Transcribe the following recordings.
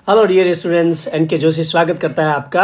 Hello dear students, N के जोशी स्वागत करता है आपका।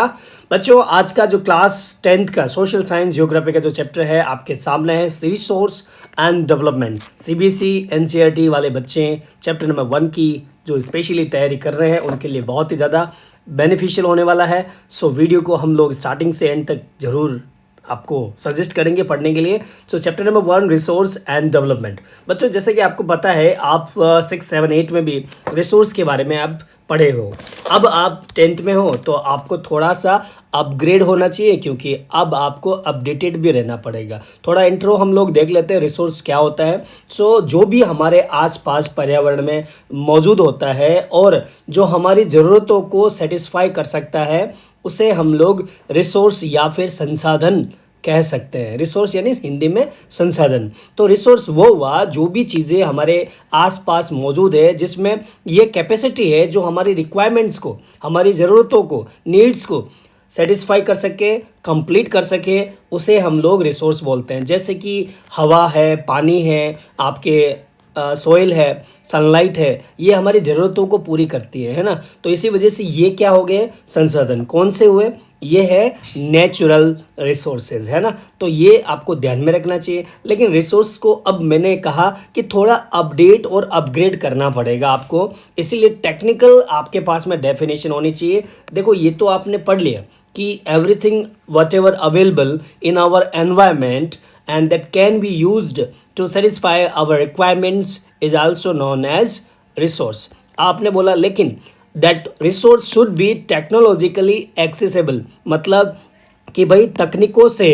बच्चों, आज का जो क्लास 10th का सोशल साइंस ज्योग्राफी का जो चैप्टर है आपके सामने है, resource and development. CBSE NCERT वाले बच्चे चैप्टर नंबर 1 की जो स्पेशली तैयारी कर रहे हैं उनके लिए बहुत ही ज़्यादा बेनिफिशियल होने वाला है। सो वीडियो को हम लोग स्टार्टिंग से एंड तक ज़रूर आपको सजेस्ट करेंगे पढ़ने के लिए। सो chapter number 1, resource and development. बच्चों, जैसे कि आपको पता है, आप 6, 7, 8 में भी रिसोर्स के बारे में आप पढ़े हो। अब आप 10th में हो तो आपको थोड़ा सा अपग्रेड होना चाहिए, क्योंकि अब आपको अपडेटेड भी रहना पड़ेगा। थोड़ा इंट्रो हम लोग देख लेते हैं, रिसोर्स क्या होता है। सो जो भी हमारे आसपास पर्यावरण में मौजूद होता है और जो हमारी ज़रूरतों को सेटिस्फाई कर सकता है, उसे हम लोग रिसोर्स या फिर संसाधन कह सकते हैं। रिसोर्स यानी हिंदी में संसाधन। तो रिसोर्स वो हुआ जो भी चीज़ें हमारे आसपास मौजूद है, जिसमें ये कैपेसिटी है जो हमारी रिक्वायरमेंट्स को, हमारी ज़रूरतों को, नीड्स को सेटिस्फाई कर सके, कंप्लीट कर सके, उसे हम लोग रिसोर्स बोलते हैं। जैसे कि हवा है, पानी है, आपके सोइल है, सनलाइट है, ये हमारी ज़रूरतों को पूरी करती है ना। तो इसी वजह से ये क्या हो गए, संसाधन। कौन से हुए? ये है नेचुरल रिसोर्सेज, है ना। तो ये आपको ध्यान में रखना चाहिए। लेकिन रिसोर्स को अब मैंने कहा कि थोड़ा अपडेट और अपग्रेड करना पड़ेगा आपको, इसीलिए टेक्निकल आपके पास में डेफिनेशन होनी चाहिए। देखो, ये तो आपने पढ़ लिया कि everything whatever available in our environment and that can be used to satisfy our requirements is also known as resource। आपने बोला लेकिन that resource should be technologically accessible, मतलब कि भाई तकनीकों से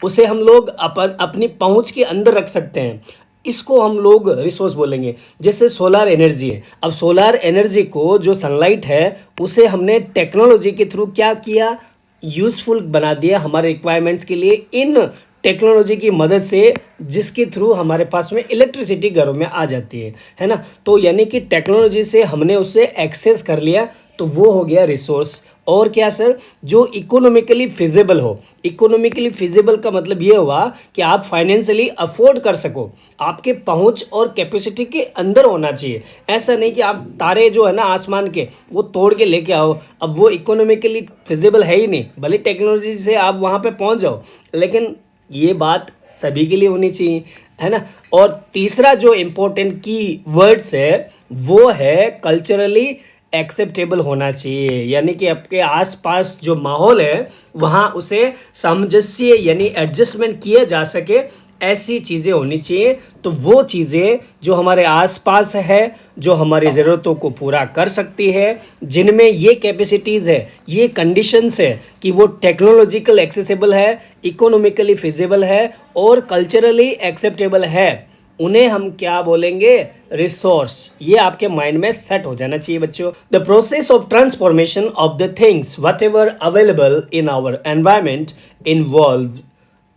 उसे हम लोग अपनी पहुंच के अंदर रख सकते हैं। इसको हम लोग रिसोर्स बोलेंगे। जैसे सोलर एनर्जी है। अब सोलर एनर्जी को, जो सनलाइट है, उसे हमने टेक्नोलॉजी के थ्रू क्या किया, यूज़फुल बना दिया हमारे रिक्वायरमेंट्स के लिए, इन टेक्नोलॉजी की मदद से, जिसके थ्रू हमारे पास में इलेक्ट्रिसिटी घरों में आ जाती है ना। तो यानी कि टेक्नोलॉजी से हमने उसे एक्सेस कर लिया, तो वो हो गया रिसोर्स। और क्या सर? जो इकोनॉमिकली फिजिबल हो। इकोनॉमिकली फिजिबल का मतलब ये हुआ कि आप फाइनेंशियली अफोर्ड कर सको, आपके पहुंच और कैपेसिटी के अंदर होना चाहिए। ऐसा नहीं कि आप तारे जो है ना आसमान के, वो तोड़ के लेके आओ। अब वो इकोनॉमिकली फिजिबल है ही नहीं, भले टेक्नोलॉजी से आप वहाँ पे पहुँच जाओ, लेकिन ये बात सभी के लिए होनी चाहिए, है ना। और तीसरा जो इम्पोर्टेंट की वर्ड्स है वो है कल्चरली एक्सेप्टेबल होना चाहिए। यानी कि आपके आसपास जो माहौल है वहाँ उसे सामंजस्य यानी एडजस्टमेंट किया जा सके, ऐसी चीज़ें होनी चाहिए। तो वो चीज़ें जो हमारे आसपास है, जो हमारी ज़रूरतों को पूरा कर सकती है, जिनमें ये कैपेसिटीज़ है, ये कंडीशंस है कि वो टेक्नोलॉजिकल एक्सेसिबल है, इकोनॉमिकली फिजिबल है और कल्चरली एक्सेप्टेबल है, उन्हें हम क्या बोलेंगे? रिसोर्स। ये आपके माइंड में सेट हो जाना चाहिए बच्चों। The process of transformation of the things whatever available in our environment involve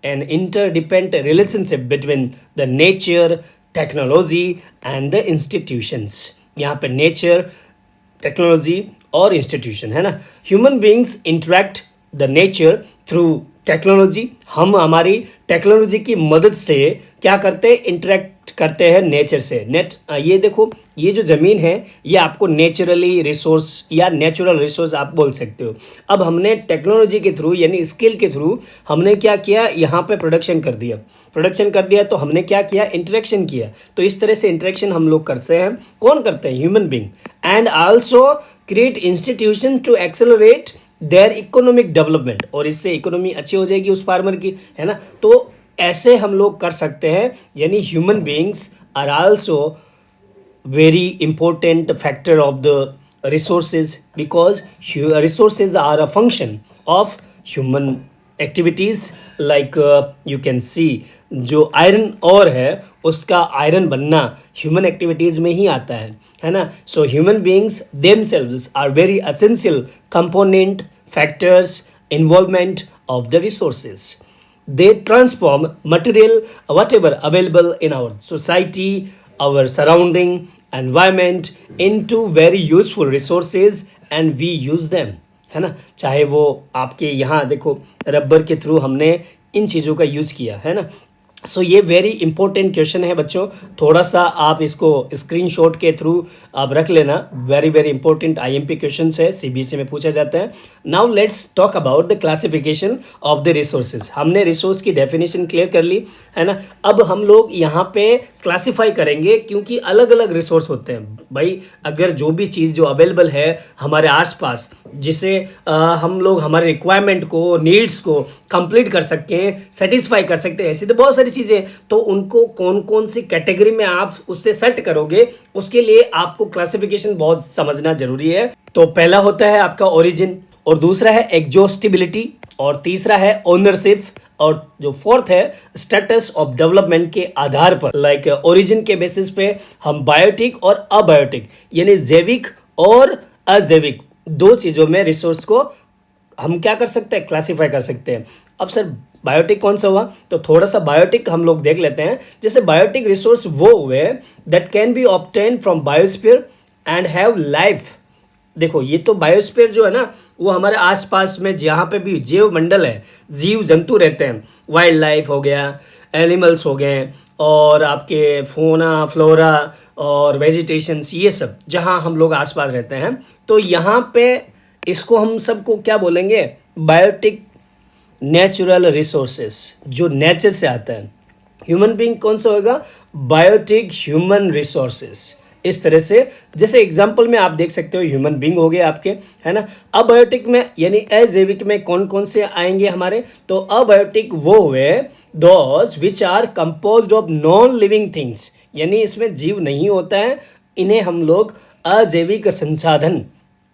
an interdependent relationship between the nature, technology and the institutions। यहाँ पे nature, technology और institution है ना। Human beings interact the nature through technology। हम हमारी technology की मदद से क्या करते हैं? इंटरेक्ट करते हैं नेचर से। ये देखो, ये जो ज़मीन है ये आपको नेचुरली रिसोर्स या नेचुरल रिसोर्स आप बोल सकते हो। अब हमने टेक्नोलॉजी के थ्रू यानी स्किल के थ्रू हमने क्या किया? यहाँ पे प्रोडक्शन कर दिया तो हमने क्या किया? इंटरेक्शन किया। तो इस तरह से इंटरेक्शन हम लोग करते हैं। कौन करते हैं? Human being. And also create institution to accelerate their economic development. और इससे इकोनॉमी अच्छी हो जाएगी उस फार्मर की, है ना। तो ऐसे हम लोग कर सकते हैं। यानी human beings are also very important factor of the resources, because resources are a function of human activities, like you can see जो आयरन और है उसका आयरन बनना ह्यूमन एक्टिविटीज़ में ही आता है ना। So human beings themselves are very essential component factors involvement of the resources। They transform material whatever available in our society, our surrounding environment into very useful resources and we use them, है ना। चाहे वो आपके यहाँ देखो, rubber के through हमने इन चीज़ों का यूज़ किया है ना। सो ये वेरी इंपॉर्टेंट क्वेश्चन है बच्चों, थोड़ा सा आप इसको स्क्रीनशॉट के थ्रू आप रख लेना। Very very important IMP question है, सीबीएसई में पूछा जाता है। Now let's talk about the classification of the resources. हमने रिसोर्स की डेफिनेशन क्लियर कर ली है ना। अब हम लोग यहाँ पे क्लासीफाई करेंगे, क्योंकि अलग अलग रिसोर्स होते हैं भाई। अगर जो भी चीज़ जो अवेलेबल है हमारे आसपास, जिसे हम लोग हमारे रिक्वायरमेंट को, नीड्स को कंप्लीट कर सकते हैं, सेटिस्फाई कर सकते हैं, ऐसी तो बहुत सारी चीज़ें, तो उनको कौन कौन सी कैटेगरी में आप उससे सेट करोगे, उसके लिए आपको क्लासिफिकेशन बहुत समझना जरूरी है। तो पहला होता है आपका ओरिजिन, और दूसरा है एग्जॉस्टिबिलिटी, और तीसरा है ओनरशिप, और जो फोर्थ है स्टेटस ऑफ डेवलपमेंट के आधार पर। लाइक ओरिजिन के बेसिस पे हम बायोटिक और अबायोटिक यानी जैविक और अजैविक दो चीज़ों में रिसोर्स को हम क्या कर सकते हैं, क्लासीफाई कर सकते हैं। अब सर बायोटिक कौन सा हुआ, तो थोड़ा सा बायोटिक हम लोग देख लेते हैं। जैसे बायोटिक रिसोर्स वो हुए that can be obtain from biosphere and have life. देखो ये तो बायोस्फीयर जो है ना, वो हमारे आसपास में जहाँ पे भी जीव मंडल है, जीव जंतु रहते हैं, वाइल्ड लाइफ हो गया, एनिमल्स हो गए, और आपके फोना फ्लोरा और वेजिटेशंस, ये सब जहाँ हम लोग आसपास रहते हैं, तो यहाँ पे इसको हम सबको क्या बोलेंगे, बायोटिक नेचुरल रिसोर्सेस, जो नेचर से आता है। ह्यूमन बीइंग कौन सा होगा, बायोटिक ह्यूमन रिसोर्सेस। इस तरह से जैसे एग्जांपल में आप देख सकते हो ह्यूमन बीइंग हो गए आपके, है ना। अबायोटिक में यानी अजैविक में कौन कौन से आएंगे हमारे, तो अबायोटिक वो हुए those which are composed of non living things, यानी इसमें जीव नहीं होता है, इन्हें हम लोग अजैविक संसाधन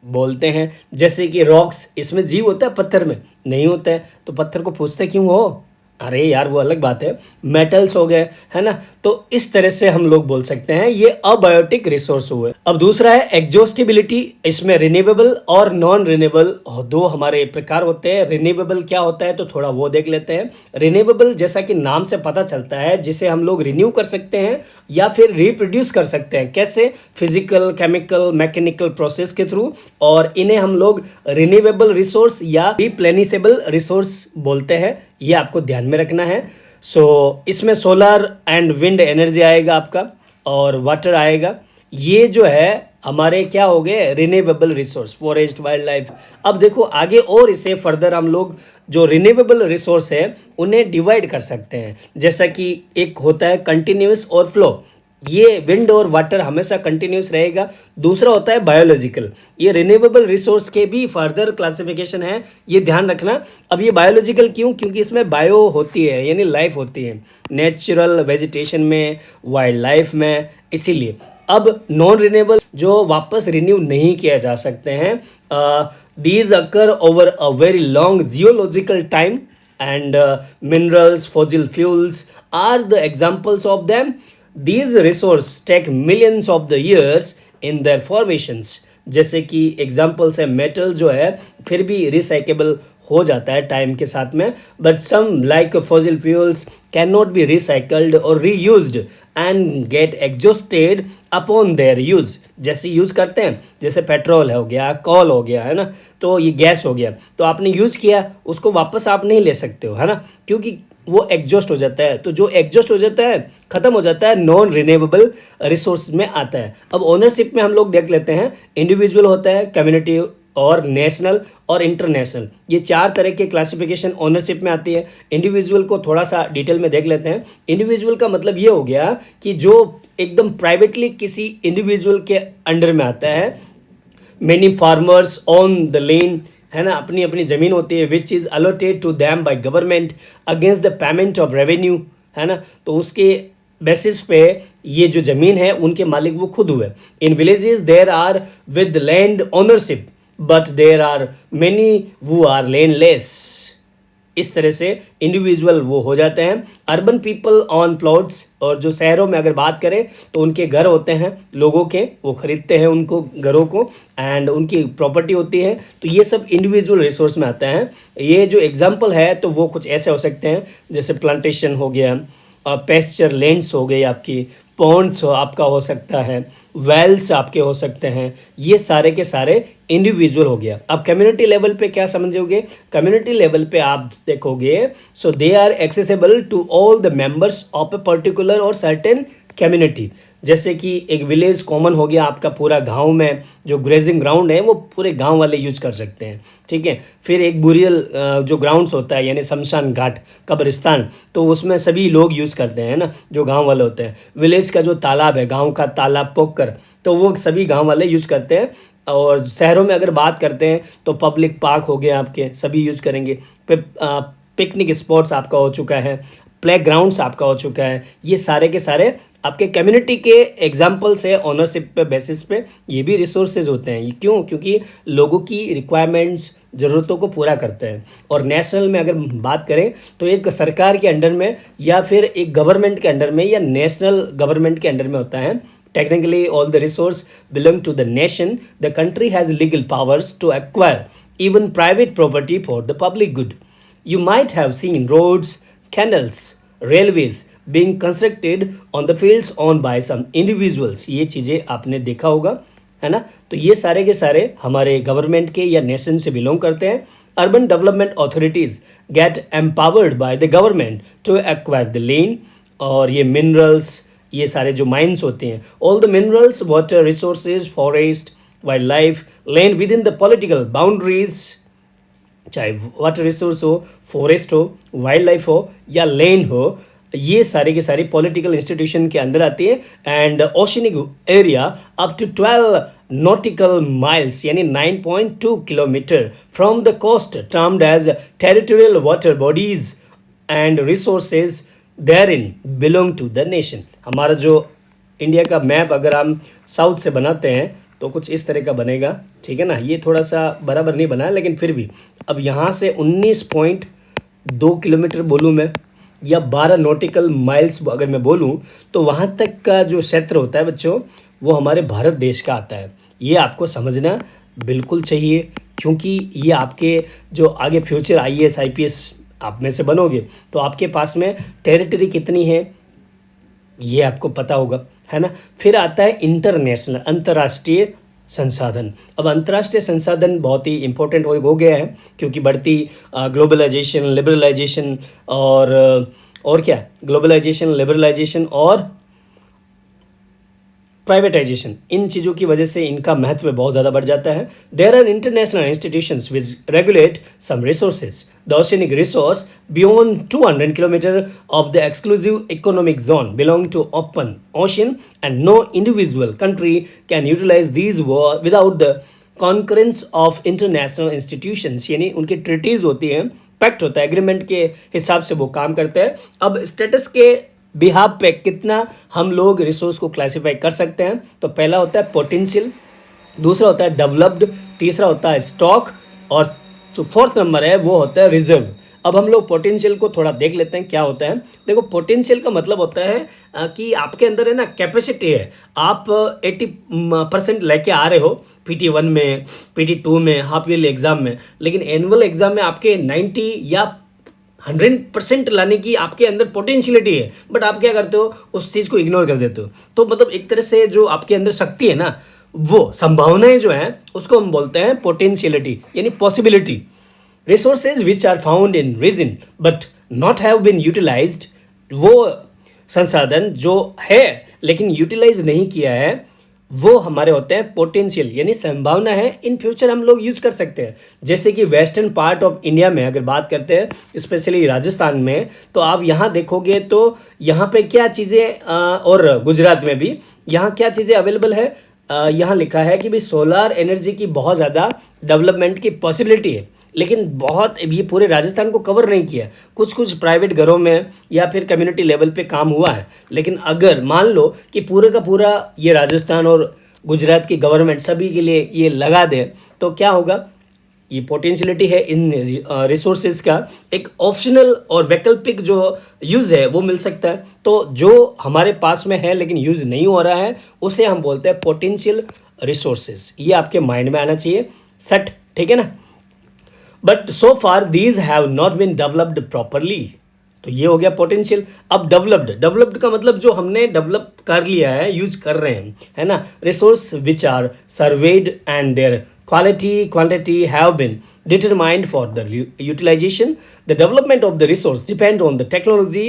बोलते हैं। जैसे कि रॉक्स, इसमें जीव होता है, पत्थर में नहीं होता है, तो पत्थर को पूछते क्यों हो, अरे यार वो अलग बात है। मेटल्स हो गए, है ना, तो इस तरह से हम लोग बोल सकते हैं ये अबायोटिक रिसोर्स हुए। अब दूसरा है एग्जॉस्टिबिलिटी, इसमें रिन्यूएबल और नॉन रिन्यूएबल दो हमारे प्रकार होते हैं। रिन्यूएबल क्या होता है, तो थोड़ा वो देख लेते हैं। रिन्यूएबल जैसा कि नाम से पता चलता है, जिसे हम लोग रिन्यू कर सकते हैं या फिर रिप्रोड्यूस कर सकते हैं। कैसे, फिजिकल, केमिकल, मैकेनिकल प्रोसेस के थ्रू, और इन्हें हम लोग रिन्यूएबल रिसोर्स या रिप्लेनिसेबल रिसोर्स बोलते हैं। ये आपको ध्यान में रखना है। इसमें सोलर एंड विंड एनर्जी आएगा आपका, और वाटर आएगा। ये जो है हमारे क्या हो गए, renewable resource, forest, wild life. अब देखो आगे और इसे फर्दर हम लोग जो रिन्यूएबल रिसोर्स है उन्हें डिवाइड कर सकते हैं। जैसा कि एक होता है कंटिन्यूस और फ्लो, ये विंड और वाटर हमेशा कंटिन्यूस रहेगा। दूसरा होता है बायोलॉजिकल, ये रिन्यूएबल रिसोर्स के भी फर्दर क्लासिफिकेशन है, ये ध्यान रखना। अब ये बायोलॉजिकल क्यों, क्योंकि इसमें बायो होती है यानी लाइफ होती है, नेचुरल वेजिटेशन में, वाइल्ड लाइफ में, इसीलिए। अब नॉन रिन्यूएबल जो वापस रिन्यू नहीं किया जा सकते हैं, these occur over a very long geological time, and minerals, fossil fuels are the examples of them. These resources take millions of the years in their formations. जैसे कि एग्जाम्पल्स है, मेटल जो है फिर भी रिसाइकेबल हो जाता है टाइम के साथ में, but some like fossil fuels can not be recycled और reused and get exhausted upon their use. जैसे यूज़ करते हैं, जैसे पेट्रोल हो गया, कॉल हो गया, है ना, तो ये गैस हो गया, तो आपने यूज़ किया, उसको वापस आप नहीं ले सकते हो, है ना, क्योंकि वो एग्जॉस्ट हो जाता है। तो जो एग्जॉस्ट हो जाता है, ख़त्म हो जाता है, नॉन रिन्यूएबल रिसोर्स में आता है। अब ओनरशिप में हम लोग देख लेते हैं, इंडिविजुअल होता है, कम्युनिटी और नेशनल और इंटरनेशनल, ये चार तरह के क्लासिफिकेशन ओनरशिप में आती है। इंडिविजुअल को थोड़ा सा डिटेल में देख लेते हैं। इंडिविजुअल का मतलब ये हो गया कि जो एकदम प्राइवेटली किसी इंडिविजुअल के अंडर में आता है। Many farmers on the land, है ना, अपनी अपनी ज़मीन होती है, which is allotted to them by government against the payment of revenue, है ना, तो उसके बेसिस पे ये जो ज़मीन है उनके मालिक वो खुद हुए। In villages there are with land ownership but there are many who are landless. इस तरह से इंडिविजुअल वो हो जाते हैं। अर्बन पीपल ऑन प्लॉट्स, और जो शहरों में अगर बात करें तो उनके घर होते हैं लोगों के, वो खरीदते हैं उनको घरों को, एंड उनकी प्रॉपर्टी होती है, तो ये सब इंडिविजुअल रिसोर्स में आता है। ये जो एग्जांपल है तो वो कुछ ऐसे हो सकते हैं, जैसे प्लांटेशन हो गया, पेस्चर लैंड्स हो गई आपकी, पॉन्ड्स आपका हो सकता है, वेल्स आपके हो सकते हैं, ये सारे के सारे इंडिविजुअल हो गया। अब कम्युनिटी लेवल पे क्या समझोगे? कम्युनिटी लेवल पे आप देखोगे, so they are accessible to all the members of a particular और सर्टेन कम्युनिटी। जैसे कि एक विलेज कॉमन हो गया आपका, पूरा गांव में जो ग्रेजिंग ग्राउंड है वो पूरे गांव वाले यूज कर सकते हैं, ठीक है। फिर एक बुरियल जो ग्राउंड्स होता है यानी शमशान घाट, कब्रिस्तान, तो उसमें सभी लोग यूज़ करते हैं ना, जो गांव वाले होते हैं। विलेज का जो तालाब है, गांव का तालाब पोखर, तो वो सभी गांव वाले यूज़ करते हैं। और शहरों में अगर बात करते हैं तो पब्लिक पार्क हो गए आपके, सभी यूज़ करेंगे। फिर पिकनिक स्पॉट्स आपका हो चुका है, प्ले ग्राउंड्स आपका हो चुका है। ये सारे के सारे आपके कम्युनिटी के एग्जाम्पल्स है, ओनरशिप पे बेसिस पे ये भी रिसोर्सेज होते हैं। ये क्यों? क्योंकि लोगों की रिक्वायरमेंट्स, ज़रूरतों को पूरा करते हैं। और नेशनल में अगर बात करें तो एक सरकार के अंडर में या फिर एक गवर्नमेंट के अंडर में या नेशनल गवर्नमेंट के अंडर में होता है। Technically all the resource belong to the nation. The country has legal powers to acquire even private property for the public good. You might have seen roads, canals, railways being constructed on the fields owned by some individuals. ये चीज़ें आपने देखा होगा, है ना। तो ये सारे के सारे हमारे गवर्नमेंट के या नेशन से बिलोंग करते हैं। Urban development authorities get empowered by the government to acquire the land. और ये मिनरल्स, ये सारे जो माइंस होते हैं, all the minerals, water resources, forest, wildlife, land within the political boundaries, चाहे वाटर रिसोर्स हो, फॉरेस्ट हो, वाइल्ड लाइफ हो या लैंड हो, ये सारे के सारे पॉलिटिकल इंस्टीट्यूशन के अंदर आती है। And oceanic area up to 12 nautical miles यानी 9.2 kilometre from the coast termed as territorial water bodies and resources therein belong to the nation. हमारा जो इंडिया का मैप अगर हम साउथ से बनाते हैं तो कुछ इस तरह का बनेगा, ठीक है ना। ये थोड़ा सा बराबर नहीं बना है लेकिन फिर भी अब यहाँ से 19.2 किलोमीटर बोलूँ मैं या 12 नॉटिकल माइल्स अगर मैं बोलूँ तो वहाँ तक का जो क्षेत्र होता है बच्चों, वो हमारे भारत देश का आता है। ये आपको समझना बिल्कुल चाहिए, क्योंकि ये आपके जो आगे फ्यूचर IAS IPS आप में से बनोगे तो आपके पास में टेरिटरी कितनी है ये आपको पता होगा, है ना। फिर आता है इंटरनेशनल, अंतर्राष्ट्रीय संसाधन। अब अंतर्राष्ट्रीय संसाधन बहुत ही इंपॉर्टेंट हो गया है, क्योंकि बढ़ती ग्लोबलाइजेशन, लिबरलाइजेशन और क्या, ग्लोबलाइजेशन, लिबरलाइजेशन और प्राइवेटाइजेशन, इन चीज़ों की वजह से इनका महत्व बहुत ज़्यादा बढ़ जाता है। There are international institutions which regulate some resources. The oceanic resource beyond 200 kilometre of the exclusive economic zone belong to open ocean and no individual country can utilise these without the concurrence of international institutions. यानी उनकी treaties होती हैं, pact होता है, agreement के हिसाब से वो काम करते हैं। अब स्टेटस के बिहाफ पे कितना हम लोग रिसोर्स को क्लासिफाई कर सकते हैं, तो पहला होता है पोटेंशियल, दूसरा होता है डेवलप्ड, तीसरा होता है स्टॉक और जो फोर्थ नंबर है वो होता है रिजर्व। अब हम लोग पोटेंशियल को थोड़ा देख लेते हैं क्या होता है। देखो पोटेंशियल का मतलब होता है कि आपके अंदर है ना कैपेसिटी है, आप 80% लेके आ रहे हो PT1 में, PT2 में, हाफ ईयरली एग्जाम में, लेकिन एनुअल एग्जाम में आपके 90 या 100% लाने की आपके अंदर पोटेंशियलिटी है, बट आप क्या करते हो, उस चीज़ को इग्नोर कर देते हो। तो मतलब एक तरह से जो आपके अंदर शक्ति है ना, वो संभावनाएं जो हैं उसको हम बोलते हैं पोटेंशियलिटी यानी possibility. Resources which are found in region but not have been utilised, वो संसाधन जो है लेकिन यूटिलाइज नहीं किया है, वो हमारे होते हैं पोटेंशियल यानी संभावना है, इन फ्यूचर हम लोग यूज़ कर सकते हैं। जैसे कि वेस्टर्न पार्ट ऑफ इंडिया में अगर बात करते हैं, स्पेशली राजस्थान में, तो आप यहाँ देखोगे तो यहाँ पे क्या चीज़ें और गुजरात में भी यहाँ क्या चीज़ें अवेलेबल है। यहाँ लिखा है कि भाई सोलार एनर्जी की बहुत ज़्यादा डेवलपमेंट की पॉसिबिलिटी है, लेकिन बहुत ये पूरे राजस्थान को कवर नहीं किया। कुछ कुछ प्राइवेट घरों में या फिर कम्युनिटी लेवल पे काम हुआ है, लेकिन अगर मान लो कि पूरे का पूरा ये राजस्थान और गुजरात की गवर्नमेंट सभी के लिए ये लगा दे तो क्या होगा। ये पोटेंशियलिटी है इन रिसोर्सेज का, एक ऑप्शनल और वैकल्पिक जो यूज़ है वो मिल सकता है। तो जो हमारे पास में है लेकिन यूज़ नहीं हो रहा है उसे हम बोलते हैं पोटेंशियल रिसोर्सेज। ये आपके माइंड में आना चाहिए सेट, ठीक है ना। But so far these have not been developed properly. तो ये हो गया पोटेंशियल। अब डेवलप्ड, डेवलप्ड का मतलब जो हमने डेवलप कर लिया है, यूज कर रहे हैं, है ना। Resource which are surveyed and their quality quantity have been determined for the utilization. The development of the resource depend on the technology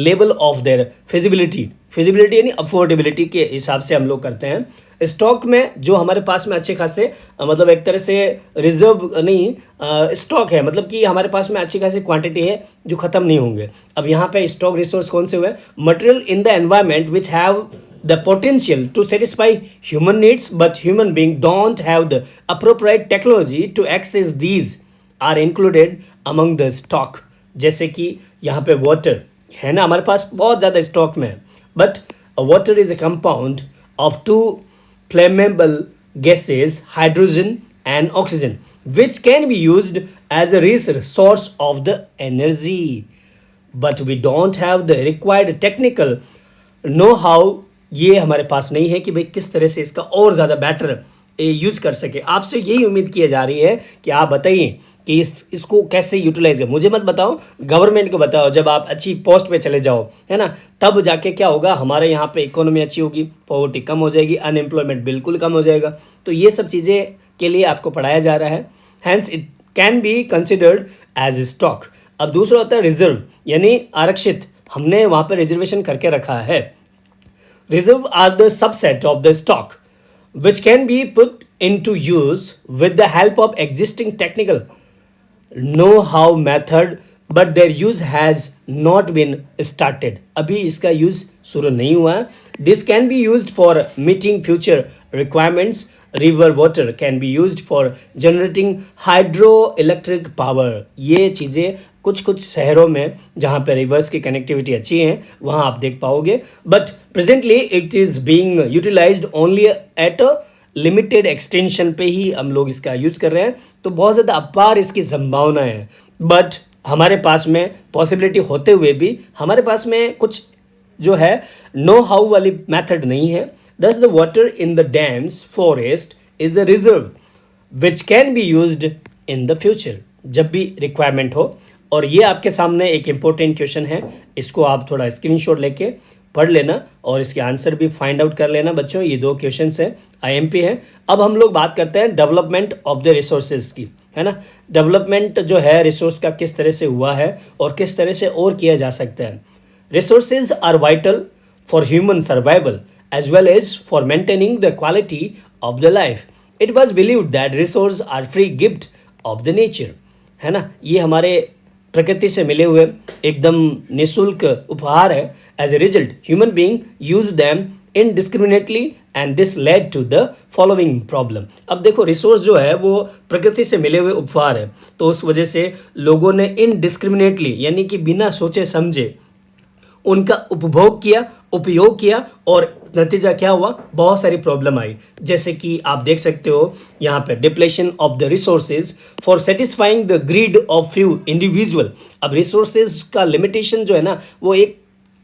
level of their feasibility यानी अफोर्डेबिलिटी के हिसाब से हम लोग करते हैं। स्टॉक में जो हमारे पास में अच्छे खासे मतलब एक तरह से रिजर्व नहीं स्टॉक है, मतलब कि हमारे पास में अच्छी खासी क्वांटिटी है जो ख़त्म नहीं होंगे। अब यहाँ पे स्टॉक रिसोर्स कौन से हुए? Material in the environment which have the potential to satisfy human needs, but human beings don't have the appropriate technology to access these are included among the stock। जैसे कि यहाँ पे वाटर है ना, हमारे पास बहुत ज़्यादा स्टॉक में है, but water is a compound of two flammable gases, hydrogen and oxygen, which can be used as a source of the energy, but we don't have the required technical know-how। ये हमारे पास नहीं है कि भाई किस तरह से इसका और ज़्यादा बेटर यूज़ कर सके। आपसे यही उम्मीद की जा रही है कि आप बताइए कि इसको कैसे यूटिलाइज करें। मुझे मत बताओ, गवर्नमेंट को बताओ। जब आप अच्छी पोस्ट पे चले जाओ, है ना, तब जाके क्या होगा, हमारे यहाँ पे इकोनॉमी अच्छी होगी, पॉवर्टी कम हो जाएगी, अनएम्प्लॉयमेंट बिल्कुल कम हो जाएगा। तो ये सब चीज़ें के लिए आपको पढ़ाया जा रहा है, hence it can be considered as stock. अब दूसरा होता है रिजर्व, यानी आरक्षित, हमने वहाँ पर रिजर्वेशन करके रखा है। Reserve are the subset of the stock which can be put into use with the help of existing technical know-how method, but their use has not been started। अभी इसका यूज शुरू नहीं हुआ है। This can be used for meeting future requirements। River water can be used for generating hydroelectric power। ये चीज़ें कुछ कुछ शहरों में जहाँ पे रिवर्स की कनेक्टिविटी अच्छी है वहाँ आप देख पाओगे, but presently it is being utilised only at a limited extension पे ही हम लोग इसका यूज़ कर रहे हैं। तो बहुत ज़्यादा अपार इसकी संभावना है, बट हमारे पास में पॉसिबिलिटी होते हुए भी हमारे पास में कुछ जो है नो हाउ वाली मेथड नहीं है। दस the water in the dams forest is a reserve which can be used in the future, जब भी रिक्वायरमेंट हो। और ये आपके सामने एक इम्पोर्टेंट क्वेश्चन है, इसको आप थोड़ा स्क्रीनशॉट लेके पढ़ लेना और इसके आंसर भी फाइंड आउट कर लेना बच्चों। ये दो क्वेश्चंस हैं, आईएमपी है। अब हम लोग बात करते हैं डेवलपमेंट ऑफ द रिसोर्सेज की, है ना। डेवलपमेंट जो है रिसोर्स का किस तरह से हुआ है और किस तरह से और किया जा सकता है। Resources are vital for human survival as well as for maintaining the quality of the life. It was believed that resource are free gift of the nature, है ना। ये हमारे प्रकृति से मिले हुए एकदम निःशुल्क उपहार है। As a result human being use them indiscriminately and this led to the following problem. अब देखो रिसोर्स जो है वो प्रकृति से मिले हुए उपहार है, तो उस वजह से लोगों ने इनडिस्क्रिमिनेटली यानी कि बिना सोचे समझे उनका उपभोग किया, उपयोग किया, और नतीजा क्या हुआ, बहुत सारी प्रॉब्लम आई। जैसे कि आप देख सकते हो यहाँ पे depletion of the resources for satisfying the greed of few individual. अब रिसोर्सेज का लिमिटेशन जो है ना वो एक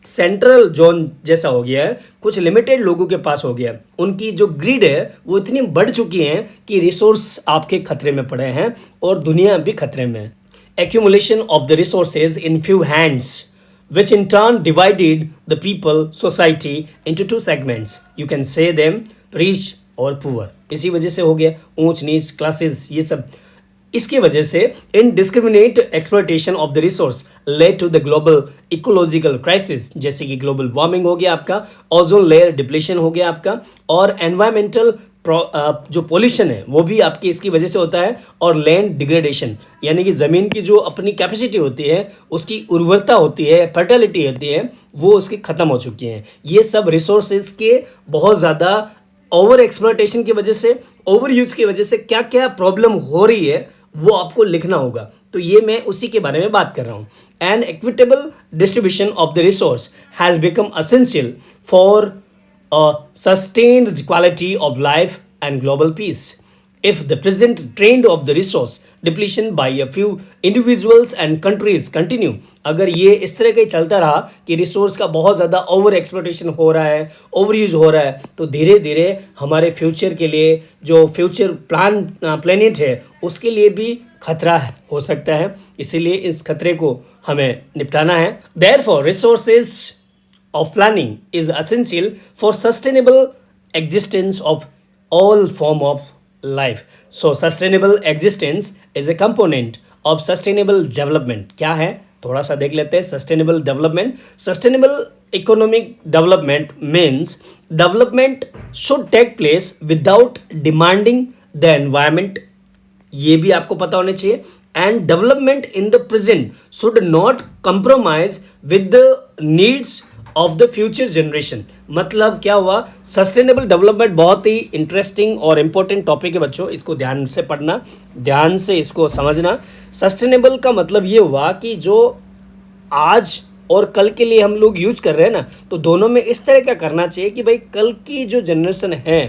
सेंट्रल जोन जैसा हो गया है, कुछ लिमिटेड लोगों के पास हो गया। उनकी जो ग्रीड है वो इतनी बढ़ चुकी है कि रिसोर्स आपके खतरे में पड़े हैं और दुनिया भी खतरे में है। Accumulation of the resources in few hands which in turn divided the people society into two segments, you can say them rich और poor। इसी वजह से हो गया ऊंच नीच क्लासेस, ये सब इसकी वजह से indiscriminate exploitation of the resource led to the global ecological crisis. जैसे कि ग्लोबल वार्मिंग हो गया आपका, ओजोन लेयर डिप्लेशन हो गया आपका, और एनवायरमेंटल जो पोल्यूशन है वो भी आपकी इसकी वजह से होता है, और लैंड डिग्रेडेशन यानी कि ज़मीन की जो अपनी कैपेसिटी होती है, उसकी उर्वरता होती है, फर्टिलिटी होती है, वो उसकी ख़त्म हो चुकी है। ये सब रिसोर्सेज के बहुत ज़्यादा ओवर एक्सप्लॉयटेशन की वजह से, ओवर यूज़ की वजह से क्या क्या प्रॉब्लम हो रही है वो आपको लिखना होगा। तो ये मैं उसी के बारे में बात कर रहा हूँ। An equitable distribution of the resource has become essential for a sustained quality of life and global peace। if the present trend of the resource depletion by a few individuals and countries continue, अगर ये इस तरह का ही चलता रहा कि resource का बहुत ज़्यादा ओवर एक्सप्लोटेशन हो रहा है, ओवर यूज हो रहा है, तो धीरे धीरे हमारे फ्यूचर के लिए जो फ्यूचर प्लानिट है उसके लिए भी खतरा हो सकता है। इसीलिए इस खतरे को हमें निपटाना है। Therefore, resources of planning is essential for sustainable existence of all form of life. So sustainable existence is a component of sustainable development. क्या है थोड़ा सा देख लेते हैं। sustainable development, sustainable economic development means development should take place without demanding the environment, ये भी आपको पता होना चाहिए। And development in the present should not compromise with the needs of the future generation. मतलब क्या हुआ, सस्टेनेबल डेवलपमेंट बहुत ही इंटरेस्टिंग और इम्पोर्टेंट टॉपिक है बच्चों, इसको ध्यान से पढ़ना, ध्यान से इसको समझना। सस्टेनेबल का मतलब ये हुआ कि जो आज और कल के लिए हम लोग यूज कर रहे हैं ना, तो दोनों में इस तरह का करना चाहिए कि भाई कल की जो जनरेशन है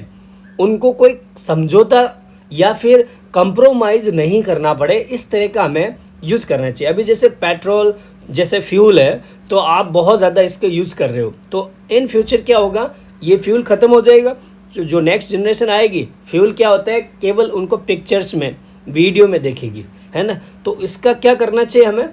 उनको कोई समझौता या फिर कंप्रोमाइज़ नहीं करना पड़े, इस तरह का हमें यूज़ करना चाहिए। अभी जैसे पेट्रोल जैसे फ्यूल है तो आप बहुत ज़्यादा इसको यूज़ कर रहे हो, तो इन फ्यूचर क्या होगा, ये फ्यूल ख़त्म हो जाएगा। जो नेक्स्ट जनरेशन आएगी, फ्यूल क्या होता है केवल उनको पिक्चर्स में वीडियो में देखेगी, है ना। तो इसका क्या करना चाहिए, हमें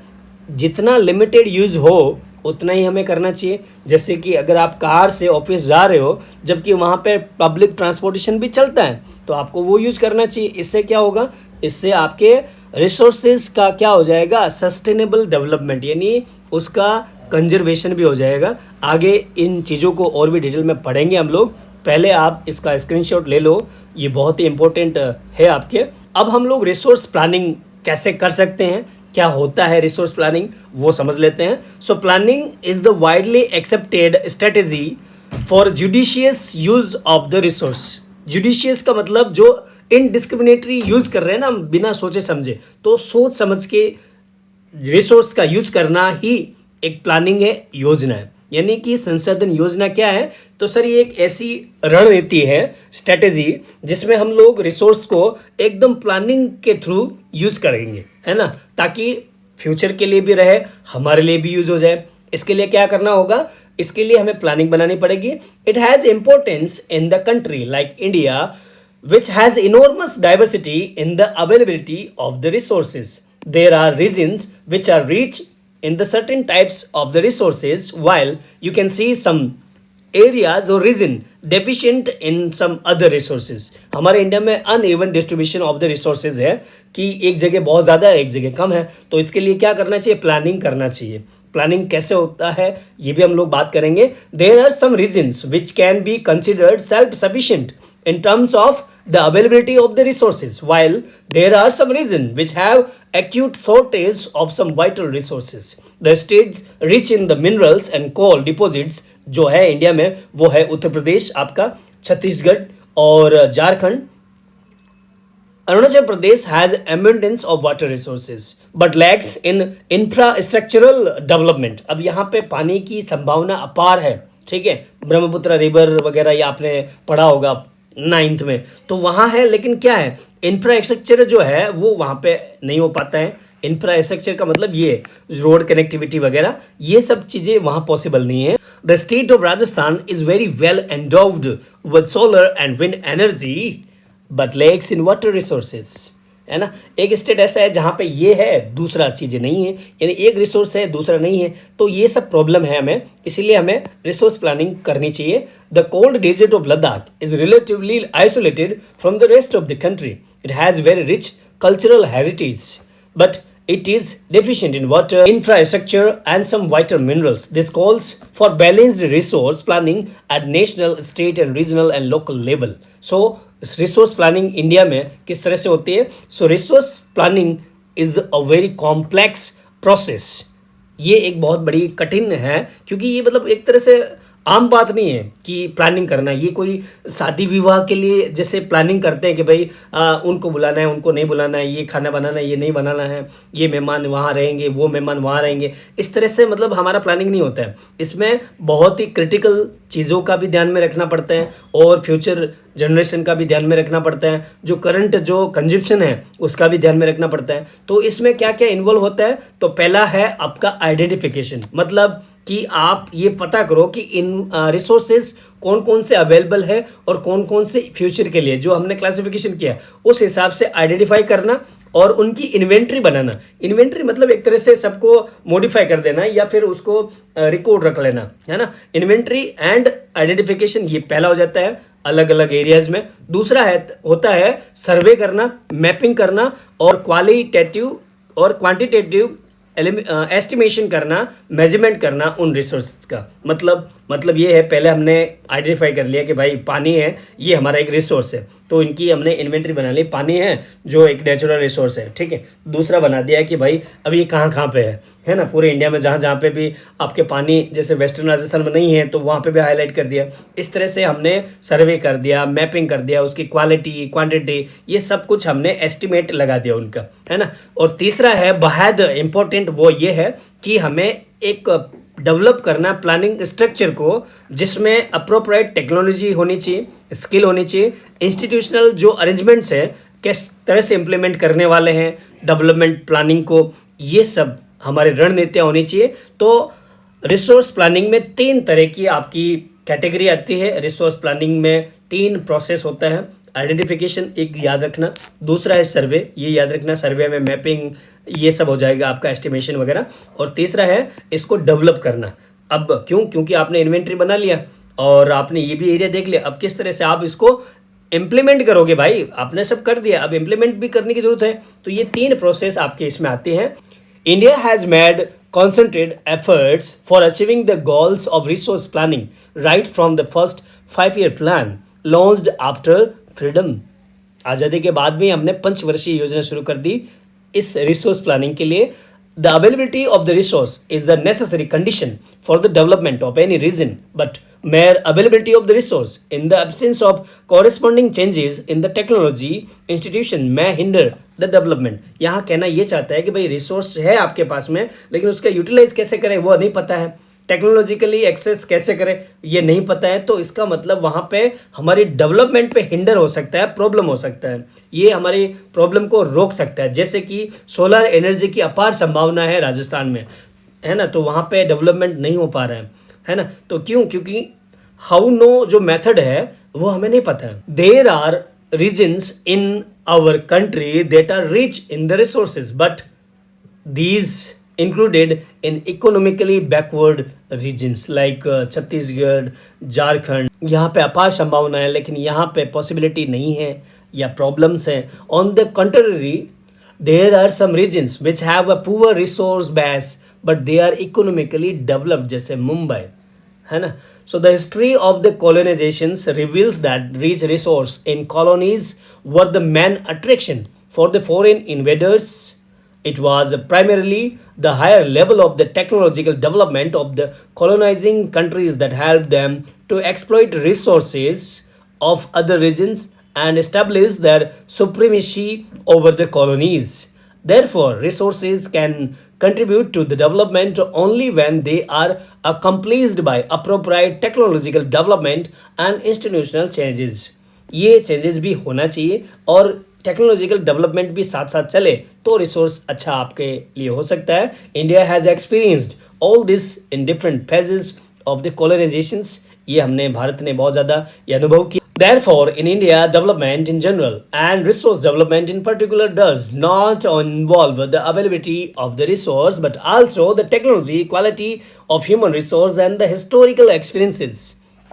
जितना लिमिटेड यूज़ हो उतना ही हमें करना चाहिए। जैसे कि अगर आप कार से ऑफिस जा रहे हो जबकि वहाँ पे पब्लिक ट्रांसपोर्टेशन भी चलता है, तो आपको वो यूज़ करना चाहिए। इससे क्या होगा, इससे आपके रिसोर्सेज का क्या हो जाएगा, सस्टेनेबल डेवलपमेंट, यानी उसका कंजर्वेशन भी हो जाएगा। आगे इन चीज़ों को और भी डिटेल में पढ़ेंगे हम लोग। पहले आप इसका स्क्रीनशॉट ले लो, ये बहुत ही इंपॉर्टेंट है आपके। अब हम लोग रिसोर्स प्लानिंग कैसे कर सकते हैं, क्या होता है रिसोर्स प्लानिंग, वो समझ लेते हैं। So planning is the widely accepted strategy for judicious use of the resource. Judicious का मतलब जो इनडिस्क्रिमिनेटरी यूज कर रहे हैं ना, बिना सोचे समझे, तो सोच समझ के रिसोर्स का यूज करना ही एक प्लानिंग है, योजना है। यानी कि संसाधन योजना क्या है, तो सर ये एक ऐसी रणनीति है, स्ट्रेटेजी, जिसमें हम लोग रिसोर्स को एकदम प्लानिंग के थ्रू यूज करेंगे, है ना, ताकि फ्यूचर के लिए भी रहे, हमारे लिए भी यूज हो जाए। इसके लिए क्या करना होगा, इसके लिए हमें प्लानिंग बनानी पड़ेगी। It has importance in the country like India which has enormous diversity in the availability of the resources. There are regions which are rich in the certain types of the resources, while you can see some areas or region deficient in some other resources. हमारे India में uneven distribution of the resources है कि एक जगह बहुत ज़्यादा है, एक जगह कम है। तो इसके लिए क्या करना चाहिए, प्लानिंग करना चाहिए। प्लानिंग कैसे होता है ये भी हम लोग बात करेंगे। There are some regions which can be considered self-sufficient in terms of the availability of the resources, while there are some regions which have acute shortage of some vital resources. The states rich in the minerals and coal deposits जो है India में, वो है उत्तर प्रदेश आपका, छत्तीसगढ़ और Jharkhand. Arunachal Pradesh has abundance of water resources but lacks in infrastructural development. अब यहाँ पे पानी की संभावना अपार है, ठीक है, ब्रह्मपुत्र रिवर वगैरह ये आपने पढ़ा होगा 9th में, तो वहाँ है, लेकिन क्या है, इंफ्रास्ट्रक्चर जो है वो वहाँ पे नहीं हो पाता है। इंफ्रास्ट्रक्चर का मतलब ये रोड कनेक्टिविटी वगैरह ये सब चीज़ें वहाँ पॉसिबल नहीं है। The state of Rajasthan is very well endowed with solar and wind energy but lacks in water resources, है ना। एक स्टेट ऐसा है जहाँ पे ये है, दूसरा चीज़ें नहीं है, यानी एक रिसोर्स है दूसरा नहीं है, तो ये सब प्रॉब्लम है हमें, इसीलिए हमें रिसोर्स प्लानिंग करनी चाहिए। The cold desert of Ladakh is relatively isolated from the rest of the country. It has very rich cultural heritage but it is deficient in water, infrastructure and some vital minerals. This calls for balanced resource planning at national, state and regional and local level. So resource planning India में किस तरह से होती है? So resource planning is a very complex process. ये एक बहुत बड़ी कठिन है, क्योंकि ये मतलब एक तरह से आम बात नहीं है कि प्लानिंग करना, ये कोई शादी विवाह के लिए जैसे प्लानिंग करते हैं कि भाई उनको बुलाना है, उनको नहीं बुलाना है, ये खाना बनाना है, ये नहीं बनाना है, ये मेहमान वहाँ रहेंगे, वो मेहमान वहाँ रहेंगे, इस तरह से मतलब हमारा प्लानिंग नहीं होता है। इसमें बहुत ही क्रिटिकल चीज़ों का भी ध्यान में रखना पड़ता है और फ्यूचर जनरेशन का भी ध्यान में रखना पड़ता है, जो करंट जो कंजप्शन है उसका भी ध्यान में रखना पड़ता है। तो इसमें क्या क्या इन्वॉल्व होता है, तो पहला है आपका आइडेंटिफिकेशन, मतलब कि आप ये पता करो कि इन रिसोर्सेज कौन कौन से अवेलेबल है और कौन कौन से फ्यूचर के लिए, जो हमने क्लासिफिकेशन किया उस हिसाब से आइडेंटिफाई करना और उनकी इन्वेंट्री बनाना। इन्वेंट्री मतलब एक तरह से सबको मॉडिफाई कर देना या फिर उसको रिकॉर्ड रख लेना, है ना। इन्वेंट्री एंड आइडेंटिफिकेशन ये पहला हो जाता है अलग अलग एरियाज में। दूसरा होता है सर्वे करना, मैपिंग करना और क्वालिटेटिव और क्वांटिटेटिव एस्टिमेशन करना, मेजरमेंट करना उन रिसोर्स का। मतलब ये है, पहले हमने आइडेंटिफाई कर लिया कि भाई पानी है, ये हमारा एक रिसोर्स है, तो इनकी हमने इन्वेंट्री बना ली, पानी है जो एक नेचुरल रिसोर्स है, ठीक है। दूसरा बना दिया कि भाई अब ये कहाँ कहाँ पे है ना, पूरे इंडिया में जहाँ जहाँ पे भी आपके पानी जैसे वेस्टर्न राजस्थान में नहीं है तो वहाँ पे भी हाईलाइट कर दिया। इस तरह से हमने सर्वे कर दिया, मैपिंग कर दिया, उसकी क्वालिटी क्वांटिटी ये सब कुछ हमने एस्टिमेट लगा दिया उनका, है ना। और तीसरा है बेहद इम्पोर्टेंट, वो ये है कि हमें एक डेवलप करना प्लानिंग स्ट्रक्चर को, जिसमें अप्रोप्रिएट टेक्नोलॉजी होनी चाहिए, स्किल होनी चाहिए, इंस्टीट्यूशनल जो अरेंजमेंट्स है किस तरह से इम्प्लीमेंट करने वाले हैं डेवलपमेंट प्लानिंग को, ये सब हमारी रणनीतियाँ होनी चाहिए। तो रिसोर्स प्लानिंग में 3 तरह की आपकी कैटेगरी आती है। रिसोर्स प्लानिंग में 3 प्रोसेस होता है। आइडेंटिफिकेशन एक याद रखना, दूसरा है सर्वे, ये याद रखना, सर्वे में मैपिंग ये सब हो जाएगा आपका, एस्टिमेशन वगैरह, और तीसरा है इसको डेवलप करना। अब क्योंकि आपने इन्वेंट्री बना लिया और आपने ये भी एरिया देख लिया, अब किस तरह से आप इसको इम्प्लीमेंट करोगे। भाई आपने सब कर दिया, अब इम्प्लीमेंट भी करने की जरूरत है। तो ये 3 प्रोसेस आपके इसमें आते हैं। India has made concentrated efforts for achieving the goals of resource planning right from the first 5-year plan launched after freedom. आज़ादी के बाद में हमने पंचवर्षीय योजना शुरू कर दी इस रिसोर्स प्लानिंग के लिए। The availability of the resource is the necessary condition for the development of any region, but mere availability of the resource in the absence of corresponding changes in the technology institution may hinder the development. यहाँ कहना ये चाहता है कि भाई resource है आपके पास में, लेकिन उसका यूटिलाइज कैसे करें वो नहीं पता है, टेक्नोलॉजिकली एक्सेस कैसे करें ये नहीं पता है, तो इसका मतलब वहाँ पे हमारी डेवलपमेंट पे हिंडर हो सकता है, प्रॉब्लम हो सकता है, ये हमारी प्रॉब्लम को रोक सकता है। जैसे कि सोलर एनर्जी की अपार संभावना है राजस्थान में, है ना, तो वहाँ पे डेवलपमेंट नहीं हो पा रहा है ना। तो क्योंकि हाउ नो जो मेथड है वो हमें नहीं पता है। There are regions in our country that are rich in the resources, but these included in economically backward regions like Chhattisgarh, Jharkhand, यहाँ पे अपार संभावना है लेकिन यहाँ पे पॉसिबिलिटी नहीं है या प्रॉब्लम्स हैं। On the contrary there are some regions which have a poor resource base but they are economically developed, जैसे मुंबई, है ना। So the history of the colonizations reveals that rich resource in colonies were the main attraction for the foreign invaders. It was primarily the higher level of the technological development of the colonizing countries that helped them to exploit resources of other regions and establish their supremacy over the colonies. Therefore, resources can contribute to the development only when they are accompanied by appropriate technological development and institutional changes. ये changes भी होना चाहिए और technological development भी साथ साथ चले तो रिसोर्स अच्छा आपके लिए हो सकता है। India has experienced all this in different phases of the colonisations, ये हमने भारत ने बहुत ज़्यादा ये अनुभव किया। Therefore, in India, development in general and resource development in particular does not involve the availability of the resource, but also the technology, quality of human resource and the historical experiences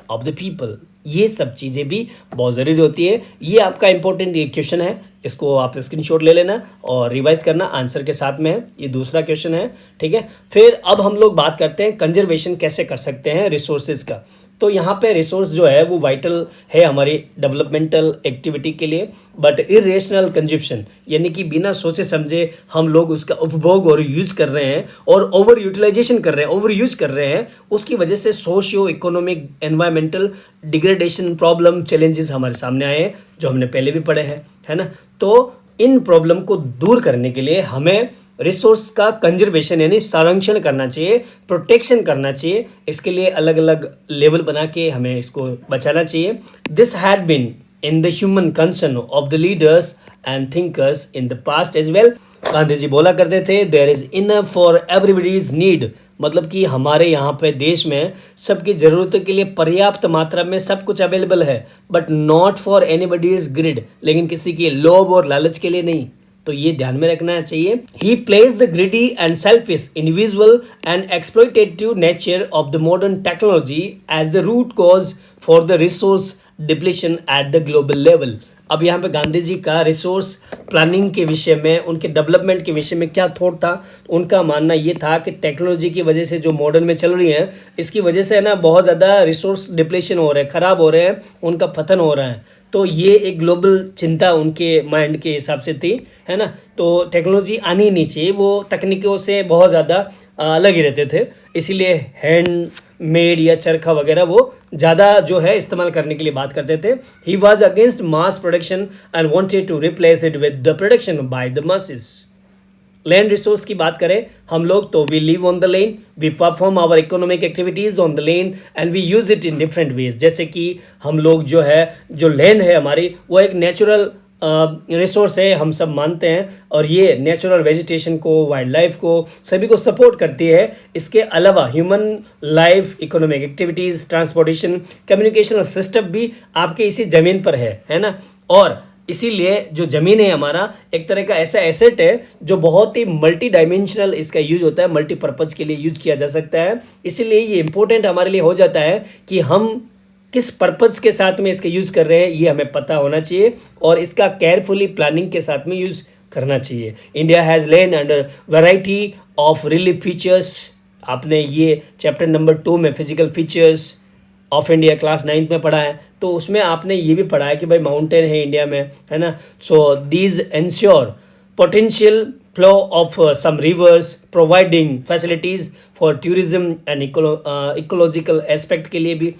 of the people. ये सब चीज़ें भी बहुत ज़रूरी होती है। ये आपका इंपॉर्टेंट ये क्वेश्चन है, इसको आप स्क्रीनशॉट ले लेना और रिवाइज करना, आंसर के साथ में है। ये दूसरा क्वेश्चन है, ठीक है। फिर अब हम लोग बात करते हैं कंजर्वेशन कैसे कर सकते हैं रिसोर्सेज का। तो यहाँ पे रिसोर्स जो है वो वाइटल है हमारी डेवलपमेंटल एक्टिविटी के लिए, बट इरेशनल कंजप्शन यानी कि बिना सोचे समझे हम लोग उसका उपभोग और यूज कर रहे हैं और ओवर यूटिलाइजेशन कर रहे हैं, ओवर यूज कर रहे हैं, उसकी वजह से socio economic environmental degradation problem challenges हमारे सामने आए हैं, जो हमने पहले भी पढ़े हैं, है ना। तो इन प्रॉब्लम को दूर करने के लिए हमें रिसोर्स का कंजर्वेशन यानी संरक्षण करना चाहिए, प्रोटेक्शन करना चाहिए। इसके लिए अलग अलग लेवल बना के हमें इसको बचाना चाहिए। This had been in the human concern of the leaders and thinkers in the past as well. Gandhi ji बोला करते थे there is enough for everybody's need, मतलब कि हमारे यहाँ पे देश में सबकी ज़रूरतों के लिए पर्याप्त मात्रा में सब कुछ अवेलेबल है, but not for anybody's grid, लेकिन किसी के लोभ और लालच के लिए नहीं। तो ये ध्यान में रखना चाहिए। He places the greedy and selfish individual and exploitative nature of the modern technology as the root cause for the resource depletion at the global level. अब यहाँ पे गांधी जी का रिसोर्स प्लानिंग के विषय में, उनके डेवलपमेंट के विषय में क्या थॉट था। उनका मानना ये था कि टेक्नोलॉजी की वजह से जो मॉडर्न में चल रही है, इसकी वजह से है ना बहुत ज़्यादा रिसोर्स डिप्लीशन हो रहे हैं, ख़राब हो रहे हैं, उनका पतन हो रहा है। तो ये एक ग्लोबल चिंता उनके माइंड के हिसाब से थी, है ना। तो टेक्नोलॉजी आनी ही नहीं चाहिए, वो तकनीकों से बहुत ज़्यादा अलग ही रहते थे, इसीलिए हैंड मेड या चरखा वगैरह वो ज़्यादा जो है इस्तेमाल करने के लिए बात करते थे। He was against mass production and wanted to replace it with the production by the masses. Land resource की बात करें हम लोग तो we live on the land, we perform our economic activities on the land and we use it in different ways. जैसे कि हम लोग जो है, जो लैंड है हमारी, वो एक नेचुरल रिसोर्स है, हम सब मानते हैं, और ये नेचुरल वेजिटेशन को, वाइल्ड लाइफ को, सभी को सपोर्ट करती है। इसके अलावा human life, economic activities, transportation, communication system भी आपके इसी ज़मीन पर है ना। और इसीलिए जो ज़मीन है हमारा एक तरह का ऐसा एसेट है जो बहुत ही मल्टी डायमेंशनल इसका यूज होता है, मल्टीपर्पज़ के लिए यूज किया जा सकता है। इसीलिए ये इम्पोर्टेंट हमारे लिए हो जाता है कि हम किस पर्पज़ के साथ में इसका यूज़ कर रहे हैं, ये हमें पता होना चाहिए और इसका केयरफुली प्लानिंग के साथ में यूज़ करना चाहिए। India has land under variety of relief features. आपने ये चैप्टर नंबर 2 में physical features of India class 9th में पढ़ा है, तो उसमें आपने ये भी पढ़ा है कि भाई माउंटेन है इंडिया में, है ना। So these ensure potential flow of some rivers, providing facilities for tourism and ecological aspect के लिए भी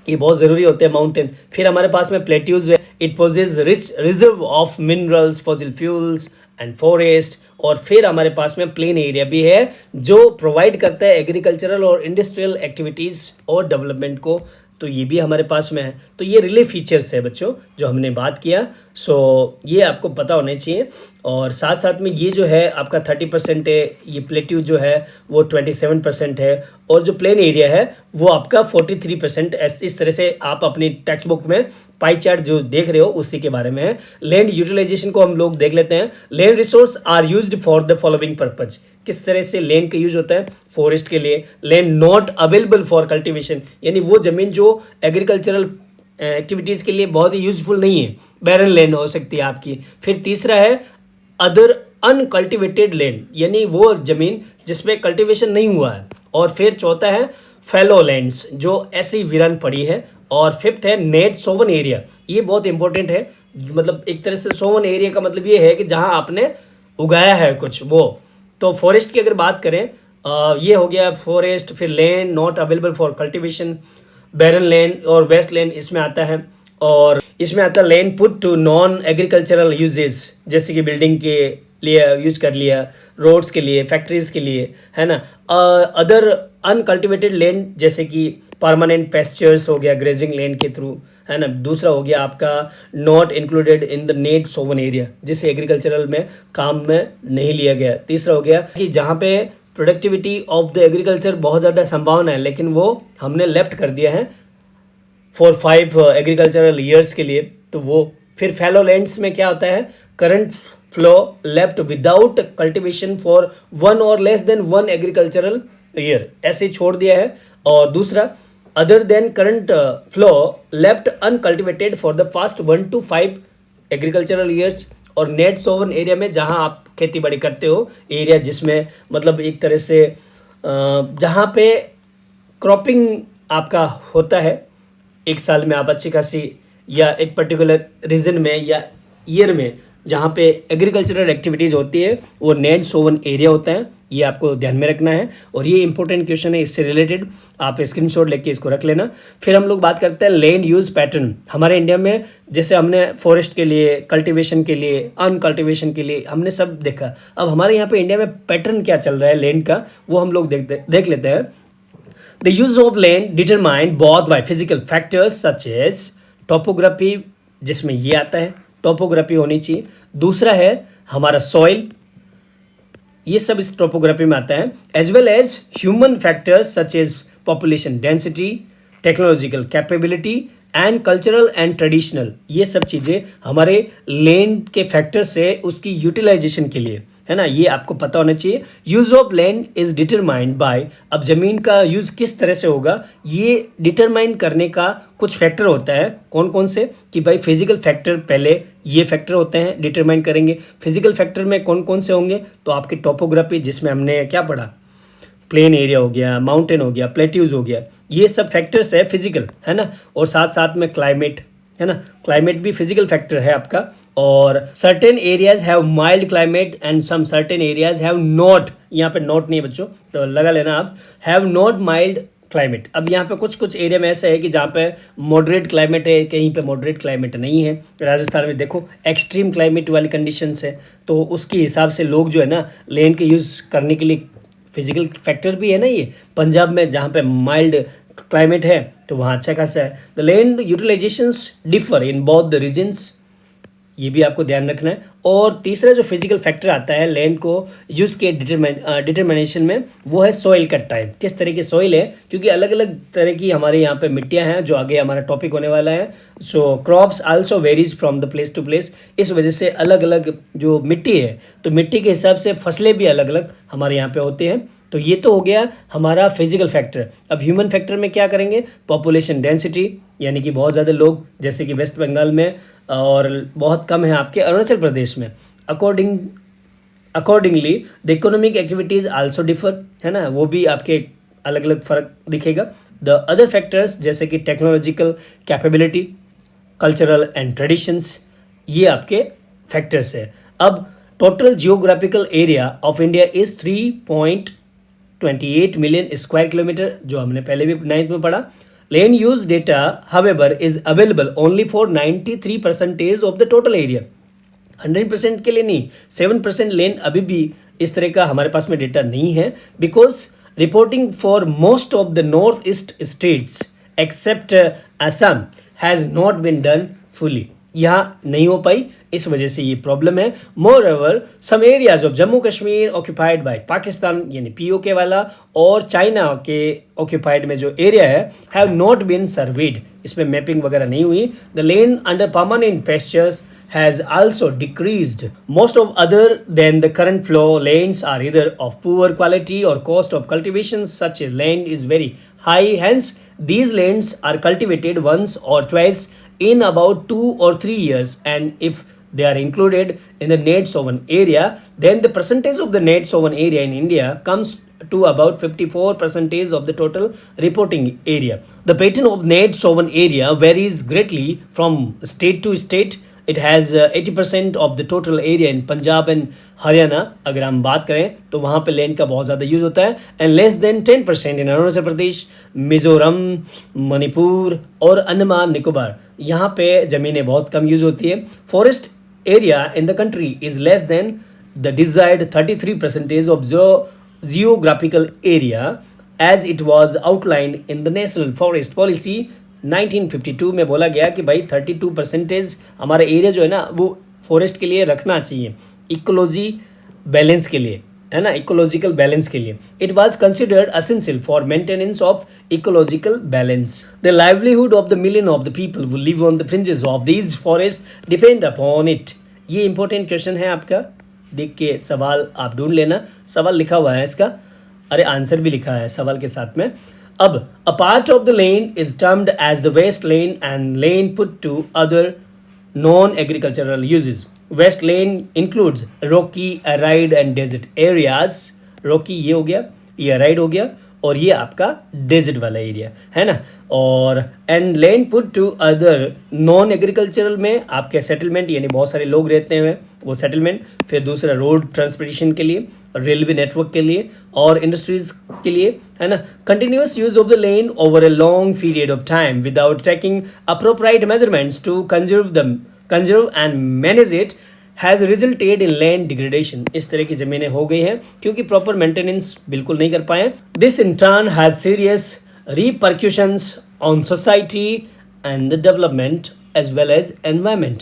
ये बहुत ज़रूरी होते हैं माउंटेन। फिर हमारे पास में प्लेट्यूज है, it possesses rich reserve of minerals, fossil fuels and forest. और फिर हमारे पास में प्लेन एरिया भी है जो प्रोवाइड करता है एग्रीकल्चरल और इंडस्ट्रियल एक्टिविटीज़ और डेवलपमेंट को, तो ये भी हमारे पास में है। तो ये रिलीफ फीचर्स है बच्चों जो हमने बात किया। सो ये आपको पता होने चाहिए। और साथ साथ में ये जो है आपका 30% है, ये प्लेट्यू जो है वो 27% है, और जो प्लेन एरिया है वो आपका 43%। इस तरह से आप अपनी टेक्स्ट बुक में पाई चार्ट जो देख रहे हो उसी के बारे में है। लैंड यूटिलाइजेशन को हम लोग देख लेते हैं। Land resource are used for the following purpose. किस तरह से लैंड का यूज होता है? फॉरेस्ट के लिए। Land not available for cultivation, यानी वो ज़मीन जो एग्रीकल्चरल एक्टिविटीज़ के लिए बहुत ही यूजफुल नहीं है, बैरन लैंड हो सकती है आपकी। फिर तीसरा है अदर अनकल्टिवेटेड लैंड, यानी वो ज़मीन जिसमें कल्टीवेशन नहीं हुआ है। और फिर चौथा है फैलो लैंड्स, जो ऐसी वीरान पड़ी है। और फिफ्थ है नेट सोवन एरिया, ये बहुत इंपॉर्टेंट है। मतलब एक तरह से सोवन एरिया का मतलब ये है कि जहाँ आपने उगाया है कुछ वो। तो फॉरेस्ट की अगर बात करें, ये हो गया फॉरेस्ट। फिर land not available for cultivation, barren land और वेस्ट लैंड इसमें आता है। और इसमें आता है land put to non agricultural uses, जैसे कि बिल्डिंग के लिए यूज कर लिया, रोड्स के लिए, फैक्ट्रीज के लिए, है ना। अदर अनकल्टिवेटेड लैंड जैसे कि परमानेंट पेस्चर्स हो गया ग्रेजिंग लैंड के थ्रू, है ना। दूसरा हो गया आपका not included in the net sown area, जिसे एग्रीकल्चरल में काम में नहीं लिया गया। तीसरा हो गया कि जहाँ पे प्रोडक्टिविटी ऑफ द एग्रीकल्चर बहुत ज़्यादा संभावना है, लेकिन वो हमने लेफ्ट कर दिया है फॉर 5 एग्रीकल्चरल ईयर्स के लिए, तो वो। फिर फैलो लैंड्स में क्या होता है? Current flow left without cultivation for 1 और लेस देन 1 एग्रीकल्चरल ईयर, ऐसे ही छोड़ दिया है। और दूसरा other than current flow left uncultivated for the fast 1 to 5 agricultural years. और नेट सोवन एरिया में जहाँ आप खेती बाड़ी करते हो, एरिया जिसमें मतलब एक तरह से जहाँ पे क्रॉपिंग आपका होता है एक साल में आप अच्छी खासी या एक पर्टिकुलर रीजन में या ईयर में जहाँ पे एग्रीकल्चरल एक्टिविटीज़ होती है वो नेट सोवन एरिया होता है, ये आपको ध्यान में रखना है। और ये इंपॉर्टेंट क्वेश्चन है, इससे रिलेटेड आप स्क्रीनशॉट लेके इसको रख लेना। फिर हम लोग बात करते हैं लैंड यूज़ पैटर्न। हमारे इंडिया में जैसे हमने फॉरेस्ट के लिए, कल्टीवेशन के लिए, अनकल्टीवेशन के लिए हमने सब देखा। अब हमारे यहाँ पे इंडिया में पैटर्न क्या चल रहा है लैंड का, वो हम लोग देख लेते हैं। The use of land determined both by physical factors such as topography, जिसमें ये आता है टोपोग्राफी होनी चाहिए। दूसरा है हमारा सॉइल, ये सब इस टोपोग्राफी में आता है। As well as human factors such as population density, technological capability and cultural and traditional, ये सब चीज़ें हमारे लैंड के फैक्टर से उसकी यूटिलाइजेशन के लिए है ना, ये आपको पता होना चाहिए। Use of land is determined by, अब ज़मीन का यूज़ किस तरह से होगा ये डिटरमाइन करने का कुछ फैक्टर होता है। कौन कौन से, कि भाई फिजिकल फैक्टर, पहले ये फैक्टर होते हैं डिटरमाइन करेंगे। फिजिकल फैक्टर में कौन कौन से होंगे, तो आपकी टोपोग्राफी, जिसमें हमने क्या पढ़ा, प्लेन एरिया हो गया, माउंटेन हो गया, प्लेट्यूज हो गया, ये सब फैक्टर्स है फिजिकल, है ना। और साथ साथ में क्लाइमेट, है ना, क्लाइमेट भी फिजिकल फैक्टर है आपका। और certain areas have mild climate and some certain areas have not, यहाँ पे नॉट नहीं है बच्चों तो लगा लेना आप, हैव नॉट माइल्ड क्लाइमेट। अब यहाँ पे कुछ कुछ एरिया में ऐसा है कि जहाँ पे मॉडरेट क्लाइमेट है, कहीं पे मॉडरेट क्लाइमेट नहीं है। राजस्थान में देखो एक्सट्रीम क्लाइमेट वाली कंडीशंस है, तो उसके हिसाब से लोग जो है ना लैंड के यूज़ करने के लिए, फिजिकल फैक्टर भी है ना ये। पंजाब में जहाँ पे माइल्ड क्लाइमेट है तो वहाँ अच्छा खासा है। The land utilisations differ in both the regions, ये भी आपको ध्यान रखना है। और तीसरा जो फिजिकल फैक्टर आता है लैंड को यूज़ के डिटरमिनेशन में, वो है सॉइल का टाइप, किस तरह की सॉइल है, क्योंकि अलग अलग तरह की हमारे यहाँ पे मिट्टियाँ हैं, जो आगे हमारा टॉपिक होने वाला है। So crops also varies from the place to place, इस वजह से अलग अलग जो मिट्टी है, तो मिट्टी के हिसाब से फसलें भी अलग अलग हमारे यहाँ पे होते हैं। तो ये तो हो गया हमारा फिजिकल फैक्टर। अब ह्यूमन फैक्टर में क्या करेंगे, पॉपुलेशन डेंसिटी, यानी कि बहुत ज़्यादा लोग जैसे कि वेस्ट बंगाल में और बहुत कम है आपके अरुणाचल प्रदेश में। Accordingly the economic activities also differ, है ना, वो भी आपके अलग अलग फ़र्क दिखेगा। द अदर फैक्टर्स जैसे कि technological capability, cultural and traditions, ये आपके फैक्टर्स है। अब total geographical area of India is 3.28 million square kilometre, जो हमने पहले भी 9th में पढ़ा। Land use data, however, is available only for 93% of the total area. 100% के लिए नहीं, 7% लैंड अभी भी इस तरह का हमारे पास में डेटा नहीं है, because reporting for most of the north east states except Assam has not been done fully, यहाँ नहीं हो पाई, इस वजह से ये प्रॉब्लम है। Moreover some areas of Jammu Kashmir occupied by Pakistan, यानी पीओके वाला, और चाइना के ऑक्यूपाइड में जो एरिया है, हैव नॉट बीन सर्वेड, इसमें मैपिंग वगैरह नहीं हुई। द लैंड अंडर परमानेंट पेस्चर्स has also decreased. Most of other than the current flow lands are either of poor quality or cost of cultivation such as land is very high. Hence, these lands are cultivated once or twice in about 2 or 3 years, and if they are included in the net sown area, then the percentage of the net sown area in India comes to about 54% of the total reporting area. The pattern of net sown area varies greatly from state to state. It has 80% of the total area in Punjab and Haryana, अगर हम बात करें तो वहाँ पे land का बहुत ज़्यादा यूज़ होता है, एंड लेस देन 10% इन अरुणाचल प्रदेश, मिज़ोरम, मणिपुर और अंडमान निकोबार, यहाँ पे ज़मीनें बहुत कम यूज़ होती है। Forest area in the country is less than the desired 33% of geographical area as it was outlined in the national forest policy 1952 में बोला गया कि भाई 32% हमारा एरिया जो है ना वो फॉरेस्ट के लिए रखना चाहिए, इकोलॉजी बैलेंस के लिए, है ना, इकोलॉजिकल बैलेंस के लिए। It was considered essential for maintenance of ecological balance. The livelihood of the million of the people who live on the fringes of these forest depend upon it. ये important question है आपका, देख के सवाल आप ढूंढ लेना, सवाल लिखा हुआ है इसका, अरे आंसर भी लिखा है सवाल के साथ में। अब a part of the land is termed as the wasteland and land put to other non-agricultural uses. Wasteland includes rocky, arid and desert areas. Rocky ये हो गया, ये arid हो गया, और ये आपका डेजर्ट वाला एरिया है ना। और and land put to other non agricultural में आपके सेटलमेंट, यानी बहुत सारे लोग रहते हैं वो सेटलमेंट। फिर दूसरा रोड ट्रांसपोर्टेशन के लिए, रेलवे नेटवर्क के लिए और इंडस्ट्रीज के लिए, है ना। Continuous use of the land over a long period of time without taking appropriate measurements to conserve and manage it has resulted in land degradation. इस तरह की ज़मीनें हो गई हैं क्योंकि प्रॉपर मेंटेनेंस बिल्कुल नहीं कर पाए। This in turn has serious repercussions on society and the development as well as environment.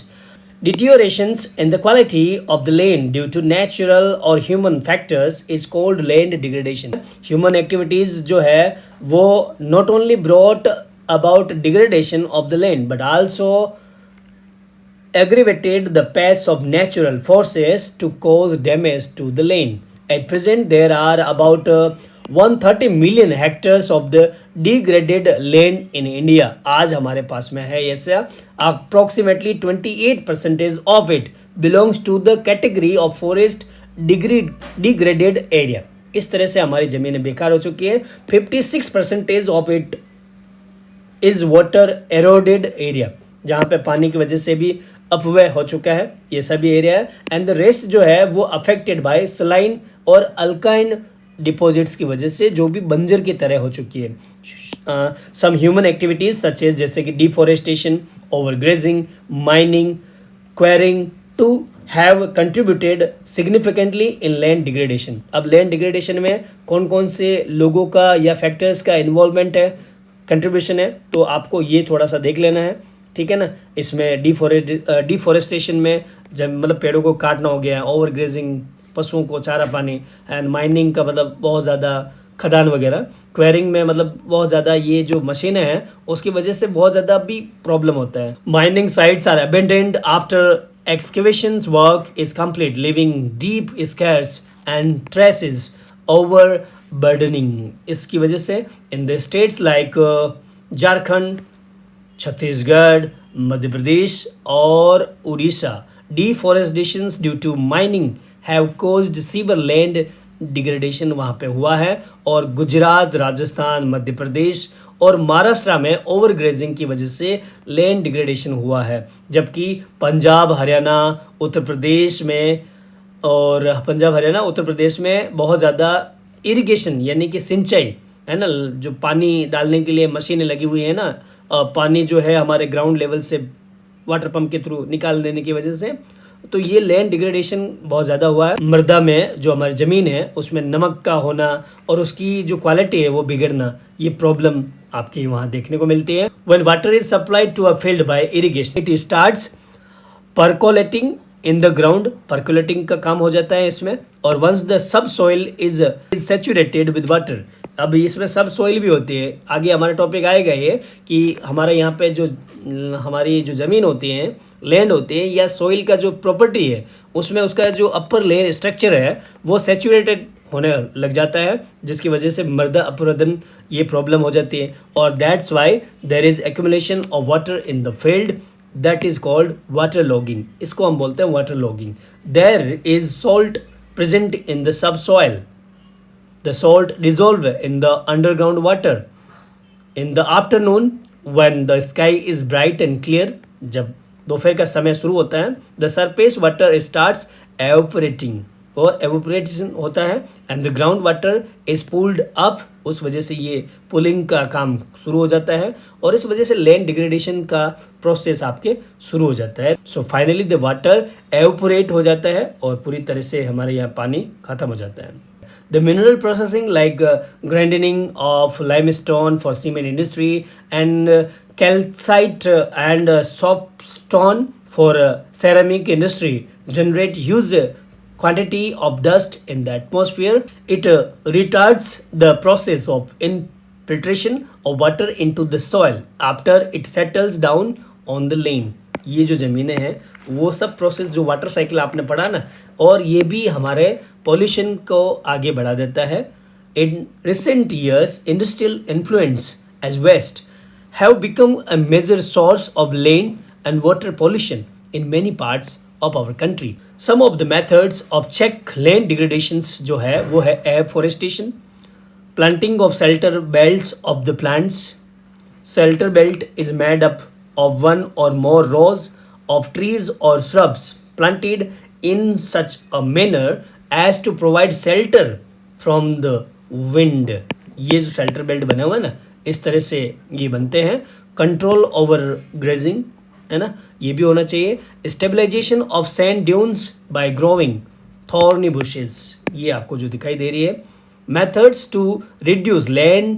Deteriorations in the quality of the land due to natural or human factors is called land degradation. Human activities जो है वो not only brought about degradation of the land but also aggravated the paths of natural forces to cause damage to the land. At present, there are about 130 million hectares of the degraded land in India. आज हमारे पास में है ऐसा approximately 28% of it belongs to the category of forest degraded area. इस तरह से हमारी ज़मीनें बेकार हो चुकी है। 56% of it is water eroded area, जहाँ पे पानी की वजह से भी अपव्यय हो चुका है ये सभी एरिया है। एंड द रेस्ट जो है वो अफेक्टेड बाय सलाइन और अल्काइन डिपॉजिट्स की वजह से, जो भी बंजर की तरह हो चुकी है। Some human activities such as जैसे कि deforestation, overgrazing, mining, quarrying to have contributed significantly in land degradation. अब लैंड डिग्रेडेशन में कौन कौन से लोगों का या फैक्टर्स का इन्वॉल्वमेंट है, कंट्रीब्यूशन है, तो आपको ये थोड़ा सा देख लेना है, ठीक है ना। इसमें डिफॉरेस्टेशन में जब मतलब पेड़ों को काटना हो गया, ओवरग्रेजिंग पशुओं को चारा पानी, एंड माइनिंग का मतलब बहुत ज़्यादा खदान वगैरह, क्वेरिंग में मतलब बहुत ज़्यादा ये जो मशीनें हैं उसकी वजह से बहुत ज़्यादा भी प्रॉब्लम होता है। Mining sites are abandoned after excavations work is complete, leaving deep scars and traces overburdening. इसकी वजह से in the states like Jharkhand, Chhattisgarh, Madhya Pradesh और Orissa, deforestations due to mining have caused severe land degradation वहाँ पे हुआ है। और गुजरात, राजस्थान, मध्य प्रदेश और महाराष्ट्र में ओवरग्रेजिंग की वजह से लैंड डिग्रेडेशन हुआ है। जबकि पंजाब, हरियाणा, उत्तर प्रदेश में बहुत ज़्यादा इरिगेशन यानी कि सिंचाई है ना, जो पानी डालने के लिए मशीनें लगी हुई है ना, पानी जो है हमारे ग्राउंड लेवल से वाटर पंप के थ्रू निकाल देने की वजह से, तो ये लैंड डिग्रेडेशन बहुत ज़्यादा हुआ है। मृदा में जो हमारी ज़मीन है उसमें नमक का होना और उसकी जो क्वालिटी है वो बिगड़ना, ये प्रॉब्लम आपके वहाँ देखने को मिलती है। When water is supplied to a field by irrigation it starts percolating in the ground, percolating का काम हो जाता है इसमें। और वंस द सब soil is saturated with water, अब इसमें सब सॉइल भी होती है, आगे हमारा टॉपिक आएगा ये कि हमारे यहाँ पे जो हमारी जो ज़मीन होती है, लैंड होती है या सॉइल का जो प्रॉपर्टी है, उसमें उसका जो अपर लेयर स्ट्रक्चर है वो सैचुरेटेड होने लग जाता है, जिसकी वजह से मृदा अपरदन ये प्रॉब्लम हो जाती है। और that's why there is accumulation of water in the field, that is called water logging. इसको हम बोलते हैं water logging. There is salt present in the सब soil, the salt dissolve in the underground water. In the afternoon when the sky is bright and clear, जब दोपहर का समय शुरू होता है, the surface water starts evaporating, और evaporation होता है and the ground water is pulled up, उस वजह से ये पुलिंग का काम शुरू हो जाता है और इस वजह से लैंड डिग्रेडेशन का प्रोसेस आपके शुरू हो जाता है। सो फाइनली द वाटर एवपोरेट हो जाता है और पूरी तरह से हमारे यहाँ पानी खत्म हो जाता है। The mineral processing like grinding of limestone for cement industry and calcite and soapstone for ceramic industry generate huge quantity of dust in the atmosphere. It retards the process of infiltration of water into the soil after it settles down on the land. ये जो ज़मीनें हैं वो सब process जो water cycle आपने पढ़ा ना, और ये भी हमारे पॉल्यूशन को आगे बढ़ा देता है। In recent years industrial influence as waste have become a major source of land and water pollution in many parts of our country. Some of the methods of check land degradations जो है वो है afforestation, Planting of shelter belts of the plants. Shelter belt is made up of one or more rows of trees or shrubs planted in such a manner as to provide shelter from the wind. ये जो shelter belt बने हुए हैं ना, इस तरह से ये बनते हैं. कंट्रोल ओवर ग्रेजिंग, है ना, ये भी होना चाहिए. Stabilization of sand dunes by growing thorny bushes, ये आपको जो दिखाई दे रही है. Methods to reduce land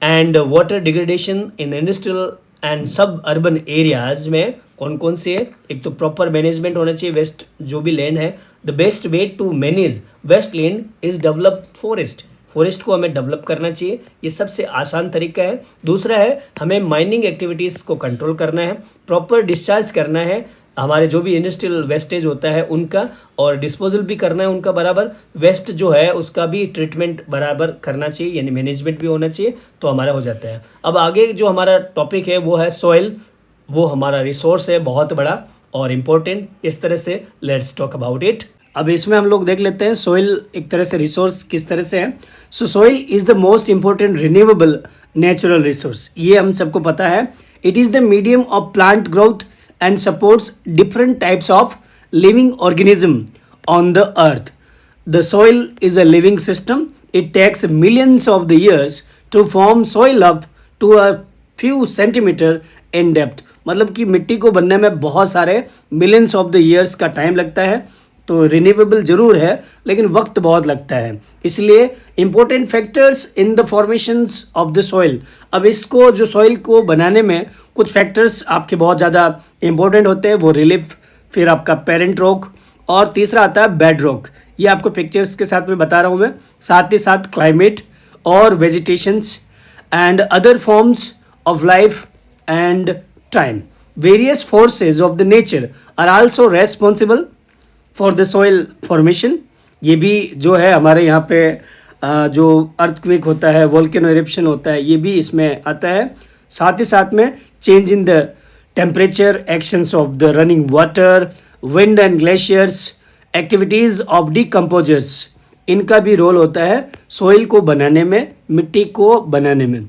and water degradation in industrial and suburban areas में कौन कौन से है. एक तो प्रॉपर मैनेजमेंट होना चाहिए वेस्ट जो भी लैंड है. The best way to manage waste land is develop forest. Forest को हमें डेवलप करना चाहिए, ये सबसे आसान तरीका है. दूसरा है हमें माइनिंग एक्टिविटीज़ को कंट्रोल करना है, प्रॉपर डिस्चार्ज करना है हमारे जो भी इंडस्ट्रियल वेस्टेज होता है उनका, और डिस्पोजल भी करना है उनका बराबर. वेस्ट जो है उसका भी ट्रीटमेंट बराबर करना चाहिए, यानी मैनेजमेंट भी होना चाहिए, तो हमारा हो जाता है. अब आगे जो हमारा टॉपिक है वो है सॉइल. वो हमारा रिसोर्स है बहुत बड़ा और इम्पोर्टेंट. इस तरह से लेट्स टॉक अबाउट इट. अब इसमें हम लोग देख लेते हैं सॉइल एक तरह से रिसोर्स किस तरह से है. सो soil is the most important renewable natural resource. ये हम सबको पता है. It is the medium of plant growth and supports different types of living organism on the earth. The soil is a living system. It takes millions of the years to form soil up to a few centimeter in depth. मतलब कि मिट्टी को बनने में बहुत सारे millions of the years का time लगता है. तो रिन्यूएबल ज़रूर है लेकिन वक्त बहुत लगता है. इसलिए important factors in the formations of the soil. अब इसको जो सॉइल को बनाने में कुछ फैक्टर्स आपके बहुत ज़्यादा इम्पोर्टेंट होते हैं. वो रिलीफ, फिर आपका पेरेंट रॉक, और तीसरा आता है बेड रॉक. ये आपको पिक्चर्स के साथ में बता रहा हूँ मैं. साथ ही साथ क्लाइमेट और vegetations and other forms of life and time. Various forces of the nature are also responsible for the soil formation. ये भी जो है हमारे यहाँ पे जो अर्थक्वेक होता है, वोल्केनो इरप्शन होता है, ये भी इसमें आता है. साथ ही साथ में change in the temperature, actions of the running water, wind and glaciers, activities of decomposers, इनका भी रोल होता है सॉइल को बनाने में, मिट्टी को बनाने में.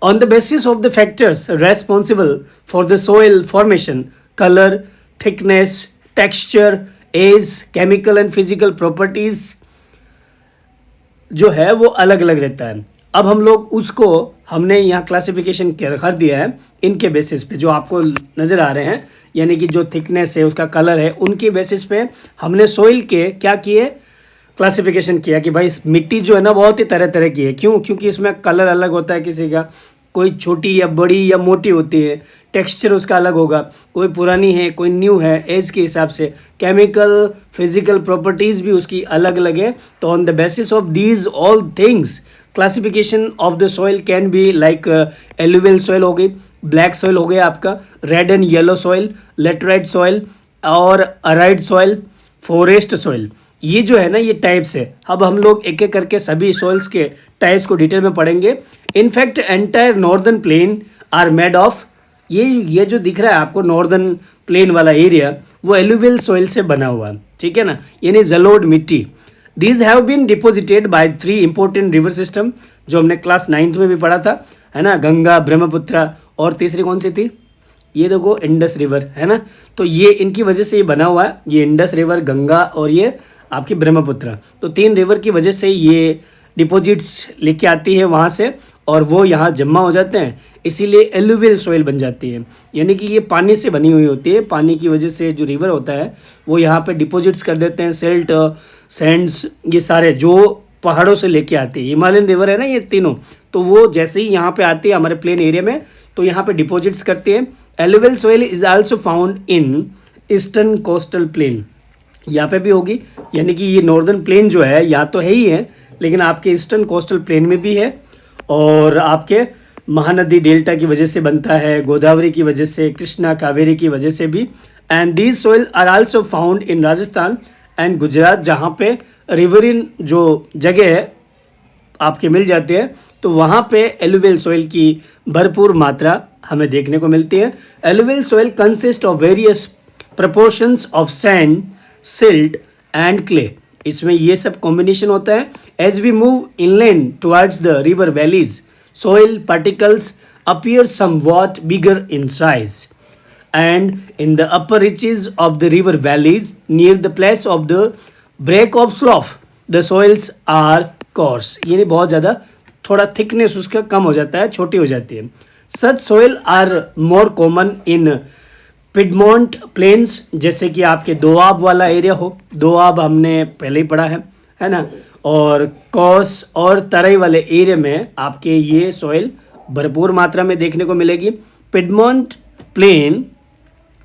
On the basis of the factors responsible for the soil formation, colour, thickness, texture, age, chemical and physical properties जो है वो अलग अलग रहता है. अब हम लोग उसको हमने यहाँ क्लासिफिकेशन कर दिया है इनके बेसिस पे जो आपको नज़र आ रहे हैं, यानी कि जो थिकनेस है, उसका कलर है, उनके बेसिस पे हमने सॉइल के क्या किए, क्लासिफिकेशन किया कि भाई मिट्टी जो है ना बहुत ही तरह तरह की है. क्यों? क्योंकि इसमें कलर अलग होता है किसी का, कोई छोटी या बड़ी या मोटी होती है, टेक्सचर उसका अलग होगा, कोई पुरानी है कोई न्यू है, एज के हिसाब से. केमिकल फिजिकल प्रॉपर्टीज़ भी उसकी अलग अलग है. तो on the basis of these all things classification of the soil can be like alluvial soil हो गई, ब्लैक सॉइल हो गया आपका, red and yellow soil, laterite soil और अराइड सॉइल, फॉरेस्ट सॉइल. ये जो है ना ये टाइप्स है. अब हम लोग एक एक करके सभी सॉइल्स के टाइप्स को डिटेल में पढ़ेंगे. In fact entire northern plain are made of, ये जो दिख रहा है आपको नॉर्दर्न प्लेन वाला एरिया, वो एलुवियल सॉइल से बना हुआ है, ठीक है ना, यानी जलोढ़ मिट्टी. These have been deposited by 3 important river system जो हमने क्लास 9th में भी पढ़ा था, है ना, गंगा, ब्रह्मपुत्र, और तीसरी कौन सी थी, ये देखो इंडस रिवर, है ना. तो ये इनकी वजह से ये बना हुआ है, ये इंडस रिवर, गंगा और ये आपकी ब्रह्मपुत्र. तो 3 रिवर की वजह से ये डिपॉजिट्स लेके आती है वहाँ से और वो यहाँ जमा हो जाते हैं, इसीलिए एलुवियल सॉइल बन जाती है. यानी कि ये पानी से बनी हुई होती है, पानी की वजह से जो रिवर होता है वो यहाँ पे डिपॉजिट्स कर देते हैं, सिल्ट, सैंड्स, ये सारे जो पहाड़ों से लेके आती है. हिमालयन रिवर है ना ये तीनों, तो वो जैसे ही यहाँ पे आती है हमारे प्लेन एरिया में तो यहाँ पे डिपॉजिट्स करती है. Alluvial soil is also found in eastern coastal plain, यहाँ पे भी होगी, यानी कि ये नॉर्दर्न प्लेन जो है यहाँ तो है ही है, लेकिन आपके ईस्टर्न कोस्टल प्लेन में भी है, और आपके महानदी डेल्टा की वजह से बनता है, गोदावरी की वजह से, कृष्णा कावेरी की वजह से भी. And these soil are also found in Rajasthan and Gujarat, जहाँ पे रिवरिन जो जगह है आपके मिल जाते हैं, तो वहाँ पे एलुवियल सॉइल की भरपूर मात्रा हमें देखने को मिलती है. Alluvial soil consist of various proportions of sand, silt and clay. इसमें ये सब कॉम्बिनेशन होता है। As we move inland towards the river valleys, soil particles appear somewhat bigger in size, and in the upper reaches of the river valleys near the place of the break of slough the soils are coarse, यानी बहुत ज़्यादा थोड़ा thickness उसका कम हो जाता है, छोटी हो जाती है। such soil are more common in piedmont plains, जैसे कि आपके दोआब वाला एरिया हो, दोआब हमने पहले ही पढ़ा है ना, और कॉस और तराई वाले एरिया में आपके ये सॉइल भरपूर मात्रा में देखने को मिलेगी। Piedmont plain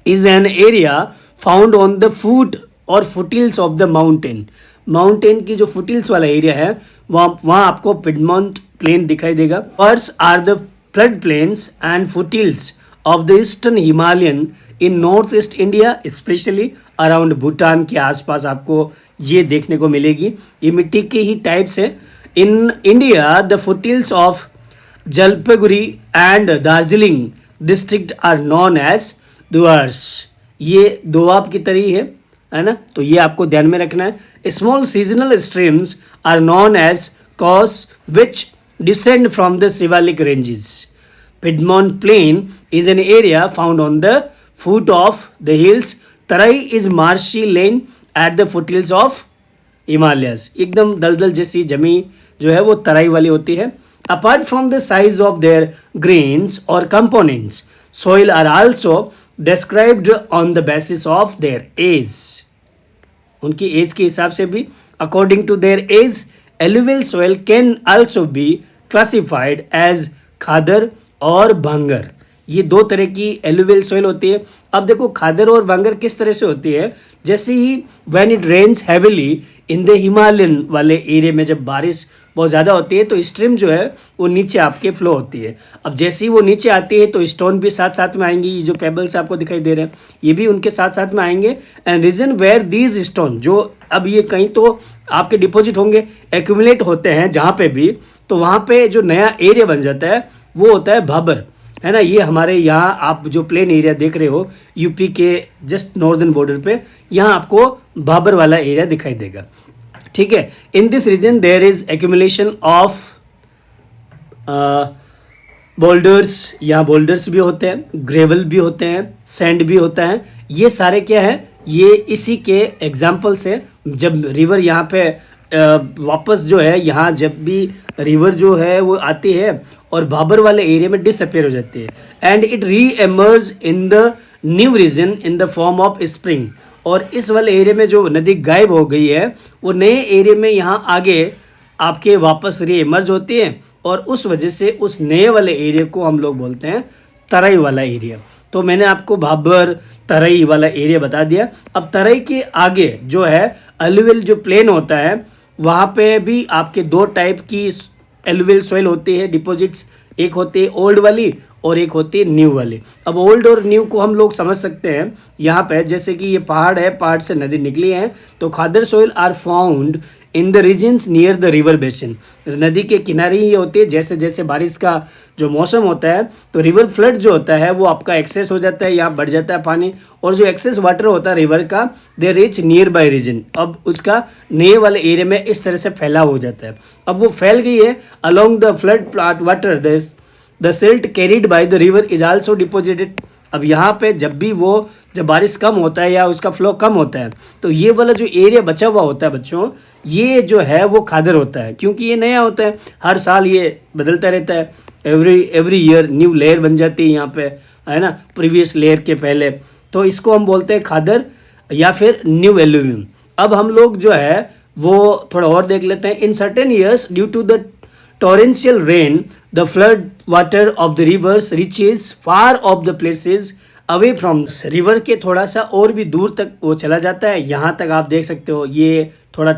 is an area found on the foot और foothills of the mountain, mountain की जो फुटिल्स वाला एरिया है वहाँ आपको पिडमोंट प्लेन दिखाई देगा। पर्स are the flood plains and foothills of the eastern Himalayan in north east India, especially around Bhutan के आसपास आपको ये देखने को मिलेगी। ये मिट्टी के ही टाइप्स है। In India the foothills of Jalpaiguri and Darjeeling district are known as doabs, ये दोआब की तरह है ना, तो ये आपको ध्यान में रखना है। Small seasonal streams are known as chos which descend from the Shivalik ranges. Piedmont plain is an area found on the foot of the hills. Terai is marshy land at the foothills of Himalayas. एकदम दलदल जैसी जमीन जो है वो तराई वाली होती है। Apart from the size of their grains or components, soil are also described on the basis of their age. उनकी एज के हिसाब से भी, according to their age, alluvial soil can also be classified as खादर और भंगर। ये दो तरह की एलुवियल सॉइल होती है। अब देखो खादर और भंगर किस तरह से होती है, जैसे ही when it rains heavily in the Himalayan वाले एरिया में जब बारिश बहुत ज़्यादा होती है तो स्ट्रीम जो है वो नीचे आपके फ्लो होती है। अब जैसे ही वो नीचे आती है तो स्टोन भी साथ साथ में आएंगे, ये जो पेबल्स आपको दिखाई दे रहे हैं ये भी उनके साथ साथ में आएंगे। And region where these stone, जो अब ये कहीं तो आपके डिपॉजिट होंगे, एक्यूमुलेट होते हैं जहाँ पे भी, तो वहाँ पे जो नया एरिया बन जाता है वो होता है भाबर, है ना। ये हमारे यहाँ आप जो प्लेन एरिया देख रहे हो यूपी के जस्ट नॉर्दर्न बॉर्डर पे, यहाँ आपको भाबर वाला एरिया दिखाई देगा, ठीक है। In this region there is accumulation of boulders, यहाँ बोल्डर्स भी होते हैं, ग्रेवल भी होते हैं, सैंड भी होता है। ये सारे क्या है, ये इसी के एग्जाम्पल्स है। जब रिवर यहाँ पे वापस जो है, यहाँ जब भी रिवर जो है वो आती है और भाबर वाले एरिया में डिसअपेयर हो जाती है, and it reemerge in the new region in the form of spring, और इस वाले एरिया में जो नदी गायब हो गई है वो नए एरिया में यहाँ आगे आपके वापस री एमर्ज होती है, और उस वजह से उस नए वाले एरिया को हम लोग बोलते हैं तराई वाला एरिया। तो मैंने आपको भाबर तराई वाला एरिया बता दिया। अब तराई के आगे जो है अलुवियल जो प्लेन होता है, वहाँ पे भी आपके दो टाइप की एलुवियल सॉइल होती है डिपॉजिट्स, एक होती है ओल्ड वाली और एक होती है न्यू वाली। अब ओल्ड और न्यू को हम लोग समझ सकते हैं यहाँ पे, जैसे कि ये पहाड़ है, पहाड़ से नदी निकली है, तो khadar soil are found in the regions near the river basin, नदी के किनारे ही ये होती है। जैसे जैसे बारिश का जो मौसम होता है तो रिवर फ्लड जो होता है वो आपका एक्सेस हो जाता है, यहाँ बढ़ जाता है पानी, और जो एक्सेस वाटर होता है रिवर का दे रीच नियर बाय रीजन, अब उसका नए वाले एरिया में इस तरह से फैलाव हो जाता है। अब वो फैल गई है along the flood plot water, the silt carried by the river is also deposited. अब यहाँ पे जब बारिश कम होता है या उसका फ्लो कम होता है तो ये वाला जो एरिया बचा हुआ होता है बच्चों, ये जो है वो खादर होता है, क्योंकि ये नया होता है, हर साल ये बदलता रहता है, एवरी ईयर न्यू लेयर बन जाती है यहाँ पे, है ना, प्रीवियस लेयर के पहले, तो इसको हम बोलते हैं खादर या फिर न्यू एलुवियम। अब हम लोग जो है वो थोड़ा और देख लेते हैं। In certain years due to the torrential rain, the flood water of the rivers reaches far off the places away from river के थोड़ा सा और भी दूर तक वो चला जाता है। यहाँ तक आप देख सकते हो, ये थोड़ा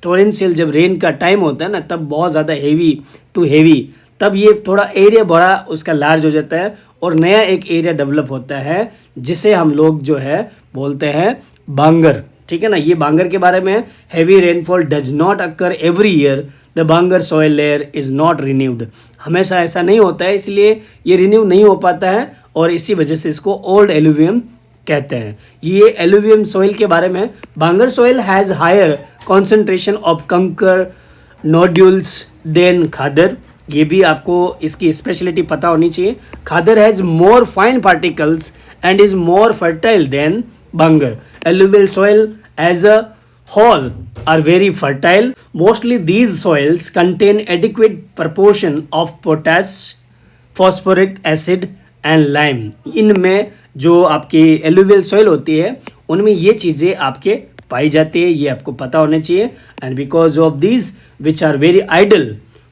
टोरेंशियल जब रेन का टाइम होता है ना, तब बहुत ज़्यादा हेवी, तब ये थोड़ा एरिया बड़ा उसका लार्ज हो जाता है और नया एक एरिया डेवलप होता है जिसे हम लोग जो है बोलते हैं बांगर, ठीक है ना। ये बांगर के बारे में, heavy rainfall does not occur every year, the Bangar soil layer is not renewed, हमेशा ऐसा नहीं होता है, इसलिए ये रिन्यू नहीं हो पाता है और इसी वजह से इसको ओल्ड एलुवियम कहते हैं। ये एलुवियम सॉइल के बारे में। Bangar soil has higher concentration of kankar nodules than khadar. ये भी आपको इसकी स्पेशलिटी पता होनी चाहिए। Khadar has more fine particles and is more fertile than bangar. Alluvial soil as a whole are very fertile. Mostly these soils contain adequate proportion of potash, phosphoric acid and lime. इनमें जो आपकी एलुवियल सॉइल होती है उनमें ये चीज़ें आपके पाई जाती है, ये आपको पता होना चाहिए। And because of these which are very ideal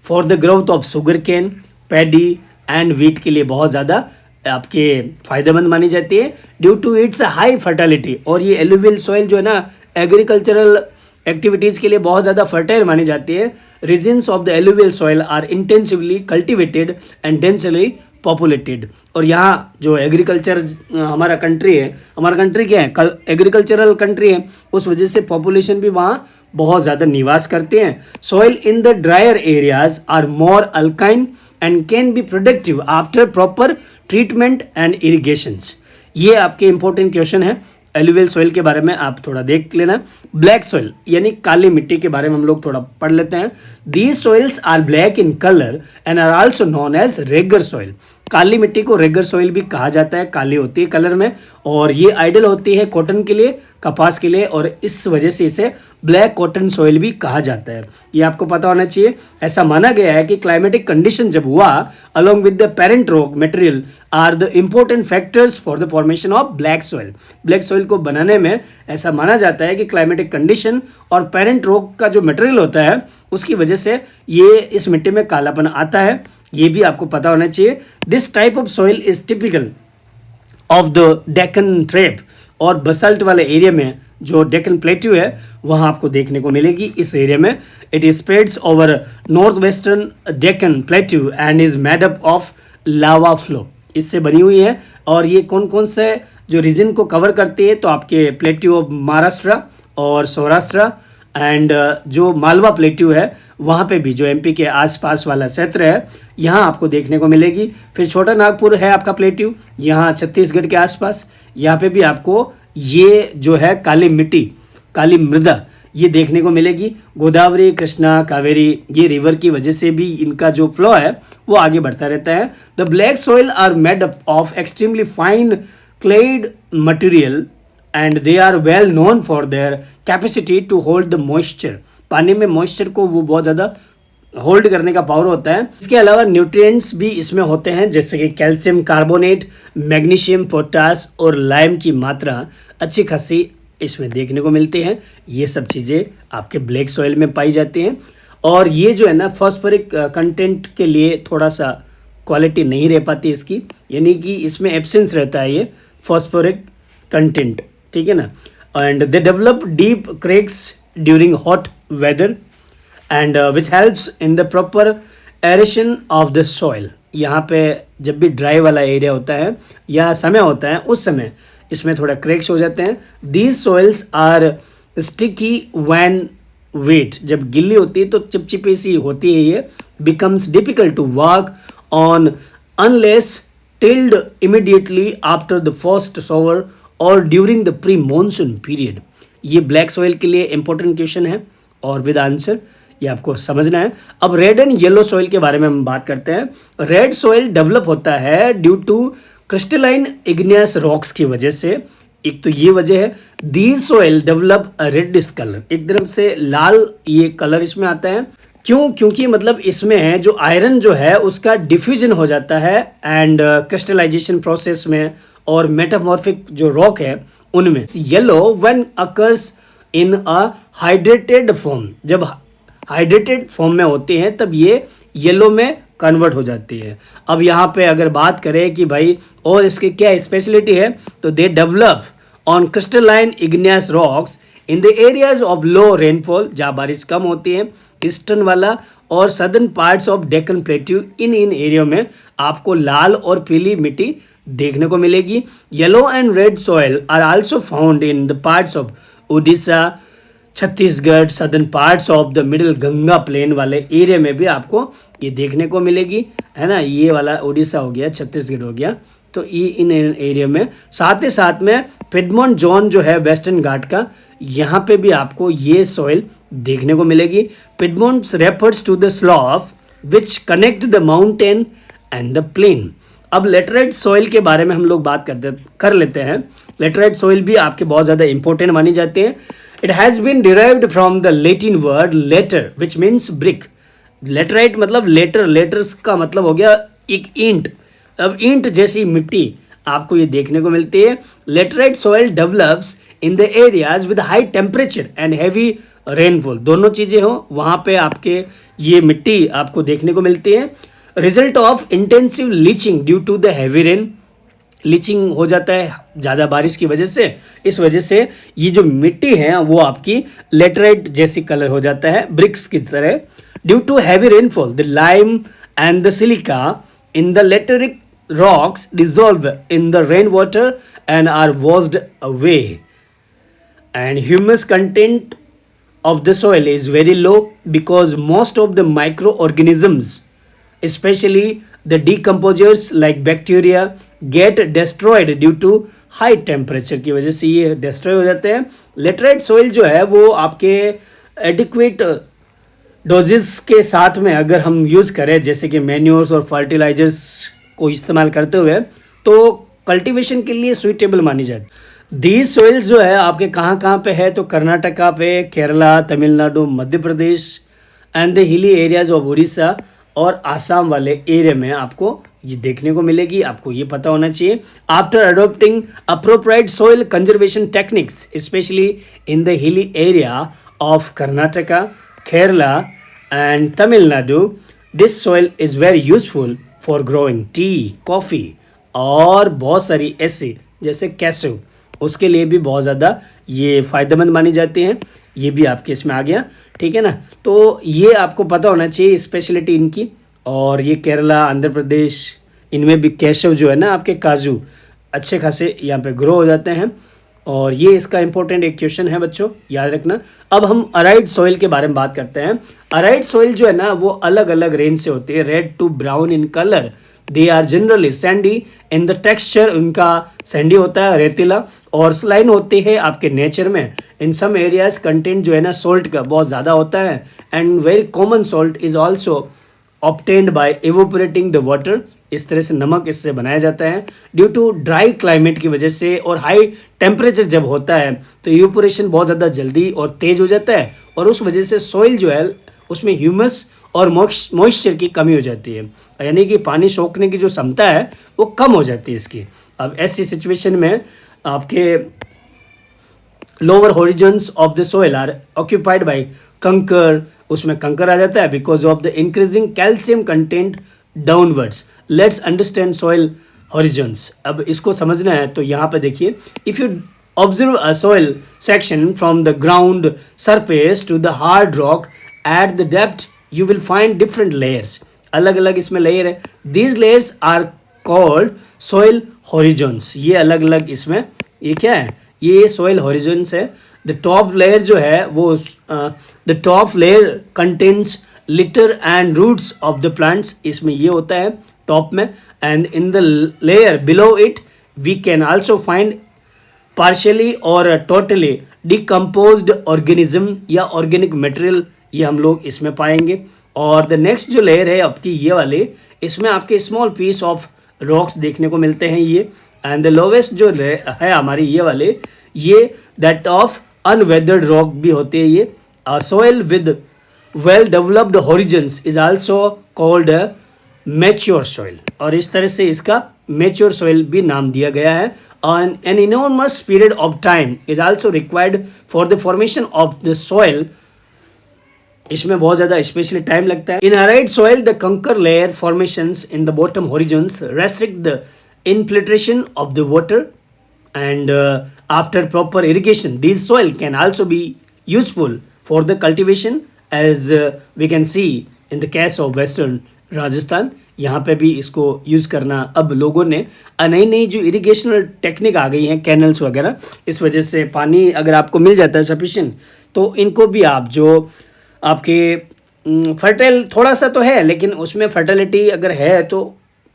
for the growth of sugar cane, paddy and wheat के लिए बहुत ज़्यादा आपके फ़ायदेमंद मानी जाती है due to its high fertility. और ये एलुवियल सॉइल जो है ना एग्रीकल्चरल एक्टिविटीज़ के लिए बहुत ज़्यादा फर्टाइल मानी जाती है। Regions of the alluvial soil are intensively cultivated and densely populated. और यहाँ जो एग्रीकल्चर हमारा कंट्री है, हमारा कंट्री क्या है, एग्रीकल्चरल कंट्री है, उस वजह से पॉपुलेशन भी वहाँ बहुत ज़्यादा निवास करते हैं। Soil in the drier areas are more अल्काइन and can be productive after proper treatment and irrigations. ये आपके इंपॉर्टेंट क्वेश्चन है एलुवियल सॉइल के बारे में, आप थोड़ा देख लेना। ब्लैक सॉइल यानी काली मिट्टी के बारे में हम लोग थोड़ा पढ़ लेते हैं। These soils are black in colour and are also known as regur soil. काली मिट्टी को रेगर सॉइल भी कहा जाता है, काली होती है कलर में, और ये आइडल होती है कॉटन के लिए, कपास के लिए, और इस वजह से इसे ब्लैक कॉटन सॉइल भी कहा जाता है। ये आपको पता होना चाहिए। ऐसा माना गया है कि क्लाइमेटिक कंडीशन जब हुआ along with the parent rock material are the important factors for the formation of black soil. Black soil को बनाने में ऐसा माना जाता है कि क्लाइमेटिक कंडीशन और पेरेंट रॉक का जो मटेरियल होता है उसकी वजह से ये इस मिट्टी में कालापन आता है। ये भी आपको पता होना चाहिए। This type of soil is typical of the Deccan trap. और बसल्ट वाले एरिया में जो डेक्कन प्लेट्यू है वहाँ आपको देखने को मिलेगी। इस एरिया में it spreads over north western Deccan plateau and is made up of lava flow. इससे बनी हुई है। और ये कौन कौन से जो रीजन को कवर करती है, तो आपके प्लेट्यू ऑफ महाराष्ट्र और सौराष्ट्र एंड जो मालवा प्लेट्यू है वहाँ पे भी, जो एमपी के आसपास वाला क्षेत्र है, यहाँ आपको देखने को मिलेगी। फिर छोटा नागपुर है आपका प्लेट्यू, यहाँ छत्तीसगढ़ के आसपास, यहाँ पे भी आपको ये जो है काली मिट्टी, काली मृदा, ये देखने को मिलेगी। गोदावरी, कृष्णा, कावेरी, ये रिवर की वजह से भी इनका जो फ्लो है वो आगे बढ़ता रहता है। The black soil are made up of extremely fine clayed material and they are well known for their capacity to hold the moisture. पानी में मॉइस्चर को वो बहुत ज़्यादा होल्ड करने का पावर होता है। इसके अलावा न्यूट्रिएंट्स भी इसमें होते हैं, जैसे कि कैल्शियम कार्बोनेट, मैग्नीशियम, पोटास और लाइम की मात्रा अच्छी खासी इसमें देखने को मिलती हैं। ये सब चीज़ें आपके ब्लैक सॉइल में पाई जाती हैं। और ये जो है ना फॉस्फोरिक कंटेंट के लिए थोड़ा सा क्वालिटी नहीं रह पाती इसकी, यानी कि इसमें एब्सेंस रहता है ये फॉस्फोरिक कंटेंट, ठीक है ना। And they develop deep cracks during hot weather and which helps in the proper aeration of the soil. यहाँ पे जब भी ड्राई वाला एरिया होता है या समय होता है उस समय इसमें थोड़ा क्रैक्स हो जाते हैं। These soils are sticky when wet, जब गिल्ली होती है तो चिपचिपी सी होती है, ये becomes difficult to walk on unless tilled immediately after the first shower और during the pre monsoon period. ये ब्लैक सॉइल के लिए इंपॉर्टेंट क्वेश्चन है और विद आंसर ये आपको समझना है। अब रेड एंड येलो सॉइल के बारे में हम बात करते हैं। रेड सॉइल डेवलप होता है due to crystalline igneous rocks की वजह से। एक तो ये वजह है। These soil develop reddish colour, एक तरफ से लाल ये कलर इसमें आता है। क्यों? क्योंकि मतलब इसमें है जो आयरन जो है उसका डिफ्यूजन हो जाता है एंड क्रिस्टलाइजेशन प्रोसेस में, और मेटामॉर्फिक जो रॉक है उनमें। Yellow when occurs in a hydrated form, जब हाइड्रेटेड फॉर्म में होते हैं तब ये येलो में कन्वर्ट हो जाती है। अब यहाँ पे अगर बात करें कि भाई और इसके क्या स्पेशलिटी है, तो they develop on crystalline igneous rocks in the areas of low rainfall, जहाँ बारिश कम होती है, ईस्टर्न वाला और southern parts of Deccan plateau. इन एरिया में आपको लाल और पीली मिट्टी देखने को मिलेगी। Yellow and red soil are also found in the parts of Orissa, Chhattisgarh, southern parts of the middle Ganga plain वाले एरिया में भी आपको ये देखने को मिलेगी, है ना। ये वाला उड़ीसा हो गया, छत्तीसगढ़ हो गया, तो ये इन एरिया में, साथ ही साथ में पिडमोंट जोन जो है वेस्टर्न घाट का, यहाँ पे भी आपको ये सॉइल देखने को मिलेगी। Piedmont refers to the slope which connect the mountain and the plain. अब लेटराइट सॉइल के बारे में हम लोग बात कर लेते हैं। लेटराइट सॉइल भी आपके बहुत ज़्यादा इंपॉर्टेंट मानी जाते हैं। It has been derived from the Latin word later which means brick. Laterite मतलब लेटर, लेटर्स का मतलब हो गया एक ईंट। अब ईंट जैसी मिट्टी आपको ये देखने को मिलती है। Laterite soil develops in the areas with high temperature and heavy rainfall. दोनों चीज़ें हो वहाँ पे आपके ये मिट्टी आपको देखने को मिलती है। Result of intensive leaching due to the heavy rain. Leaching हो जाता है ज़्यादा बारिश की वजह से, इस वजह से ये जो मिट्टी है वो आपकी लेटराइट जैसी कलर हो जाता है, ब्रिक्स की तरह। Due to heavy rainfall the lime and the silica in the lateritic rocks dissolve in the rainwater and are washed away, and humus content of the soil is very low because most of the microorganisms, especially the decomposers like bacteria, get destroyed due to high temperature की वजह से ये destroy हो जाते हैं। Laterite soil जो है वो आपके adequate डोजेस के साथ में अगर हम यूज़ करें, जैसे कि मैन्योर्स और फर्टिलाइजर्स को इस्तेमाल करते हुए, तो कल्टीवेशन के लिए सुइटेबल मानी जाती। दीज सोइल्स जो है आपके कहाँ कहाँ पे है, तो कर्नाटका पे, Kerala, Tamil Nadu, Madhya Pradesh and the hilly areas of Orissa और आसाम वाले एरिया में आपको ये देखने को मिलेगी। आपको ये पता होना चाहिए। After adopting appropriate soil conservation techniques specially in the hilly area of Karnataka, Kerala and Tamil Nadu, this soil is very useful for growing T, coffee और बहुत सारी ऐसी जैसे कैशू, उसके लिए भी बहुत ज़्यादा ये फ़ायदेमंद मानी जाती हैं। ये भी आपके इसमें आ गया, ठीक है ना। तो ये आपको पता होना चाहिए स्पेशलिटी इनकी। और ये केरला, आंध्र प्रदेश, इनमें भी कैशव जो है ना आपके काजू अच्छे खासे यहाँ पे ग्रो हो जाते हैं। और ये इसका इंपॉर्टेंट एक क्वेश्चन है बच्चों, याद रखना। अब हम अराइड सॉइल के बारे में बात करते हैं। अराइड सॉइल जो है ना वो अलग अलग रेंज से होती है, red to brown in colour. They are generally sandy in the texture, उनका सैंडी होता है, रेतीला, और स्लाइन होती है आपके नेचर में। इन सम एरियाज कंटेंट जो है ना सोल्ट का बहुत ज़्यादा होता है, and very common salt is also obtained by evaporating the water. इस तरह से नमक इससे बनाया जाता है। ड्यू टू ड्राई क्लाइमेट की वजह से और हाई टेम्परेचर जब होता है तो इवेपोरेशन बहुत ज़्यादा जल्दी और तेज़ हो जाता है, और उस वजह से सॉइल जो है उसमें ह्यूमस और मॉइस्चर की कमी हो जाती है, यानी कि पानी सोखने की जो क्षमता है वो कम हो जाती है इसकी। अब ऐसी सिचुएशन में आपके lower horizons of the soil are occupied by kankar, उसमें कंकर आ जाता है because of the increasing calcium content downwards. Let's understand soil horizons. अब इसको समझना है तो यहाँ पे देखिए, if you observe a soil section from the ground surface to the hard rock at the depth, you will find different layers. अलग अलग इसमें लेयर है। These layers are called soil Horizons. ये अलग अलग इसमें ये क्या है, ये सॉइल होरिजन्स है। द टॉप लेयर जो है वो the top layer contains litter and roots of the plants, इसमें ये होता है टॉप में। And in the layer below it we can also find partially और टोटली डिकम्पोज्ड ऑर्गेनिज्म या ऑर्गेनिक मटेरियल, ये हम लोग इसमें पाएंगे। और द नेक्स्ट जो लेयर है आपकी ये वाले, इसमें आपके स्मॉल पीस ऑफ रॉक्स देखने को मिलते हैं ये। एंड द लोवेस्ट जो है हमारी ये वाले, ये दैट ऑफ अनवेदर्ड रॉक भी होते हैं ये। Soil with well developed Horizons is also called mature soil, और इस तरह से इसका मैच्योर सॉइल भी नाम दिया गया है। An enormous period of time is also required for the formation of the soil. इसमें बहुत ज़्यादा स्पेशली टाइम लगता है। इन अराइड सॉइल द कंकर layer formations in the bottom Horizons restrict the infiltration of the water, and after proper irrigation these soil can also be useful for the cultivation as we can see in the case of western Rajasthan। यहाँ पे भी इसको use करना अब लोगों ने नई नई जो इरिगेशनल टेक्निक आ गई हैं, कैनल्स वगैरह, इस वजह से पानी अगर आपको मिल जाता है सफिशिएंट, तो इनको भी आप जो आपके फर्टाइल थोड़ा सा तो है लेकिन उसमें फर्टिलिटी अगर है तो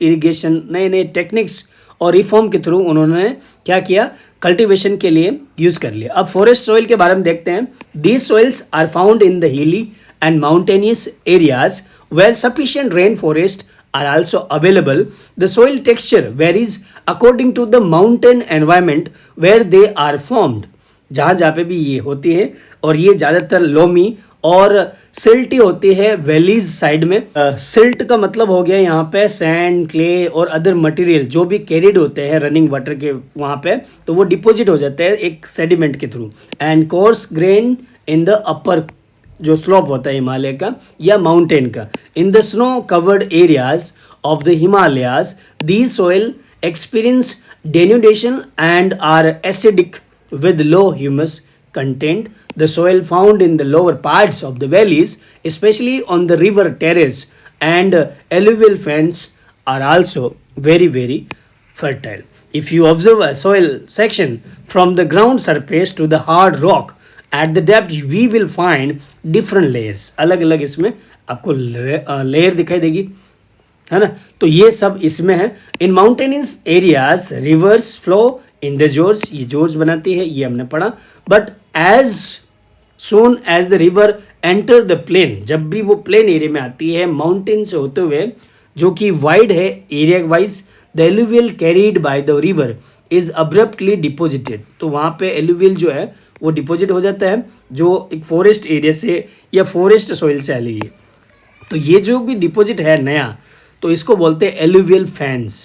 इरिगेशन नए नए टेक्निक्स और रिफॉर्म के थ्रू उन्होंने क्या किया, कल्टीवेशन के लिए यूज कर लिया। अब फॉरेस्ट सॉइल के बारे में देखते हैं। These soils are found in the hilly and mountainous areas where sufficient rain forest are also available. The soil texture varies according to the mountain environment where they are formed. जहाँ जहाँ पे भी ये होती है, और ये ज़्यादातर लोमी और सिल्टी होती है वैलीज साइड में। सिल्ट का मतलब हो गया यहाँ पे सैंड, क्ले और अदर मटेरियल जो भी कैरिड होते हैं रनिंग वाटर के वहाँ पे, तो वो डिपॉजिट हो जाते हैं एक सेडिमेंट के through. And coarse grain in the upper, जो स्लोप होता है हिमालय का या माउंटेन का, in the snow covered areas of the Himalayas these soil experience denudation and are acidic with low humus content. The soil found in the lower parts of the valleys, especially on the river terrace and alluvial fens, are also very fertile. If you observe a soil section from the ground surface to the hard rock at the depth, we will find different layers. अलग अलग इसमें आपको layer दिखाई देगी, है ना। तो ये सब इसमें है। In mountainous areas rivers flow in the gorges, ये जोर्ज बनाती है, ये हमने पढ़ा। But as soon as the river enter the plain, जब भी वो प्लेन एरिया में आती है माउंटेन से होते हुए, जो कि वाइड है area wise, the alluvial carried by the river is abruptly deposited. तो वहाँ पे एलुवियल जो है वो डिपोजिट हो जाता है, जो एक फॉरेस्ट एरिया से या फॉरेस्ट सॉइल से आ रही है। तो ये जो भी डिपोजिट है नया, तो इसको बोलते हैं एलुवियल फैंस।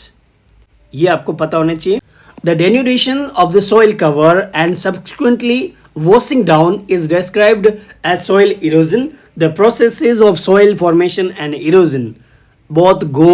ये आपको पता होना चाहिए। The denudation of the soil cover and subsequently washing down is described as soil erosion. The processes of soil formation and erosion both go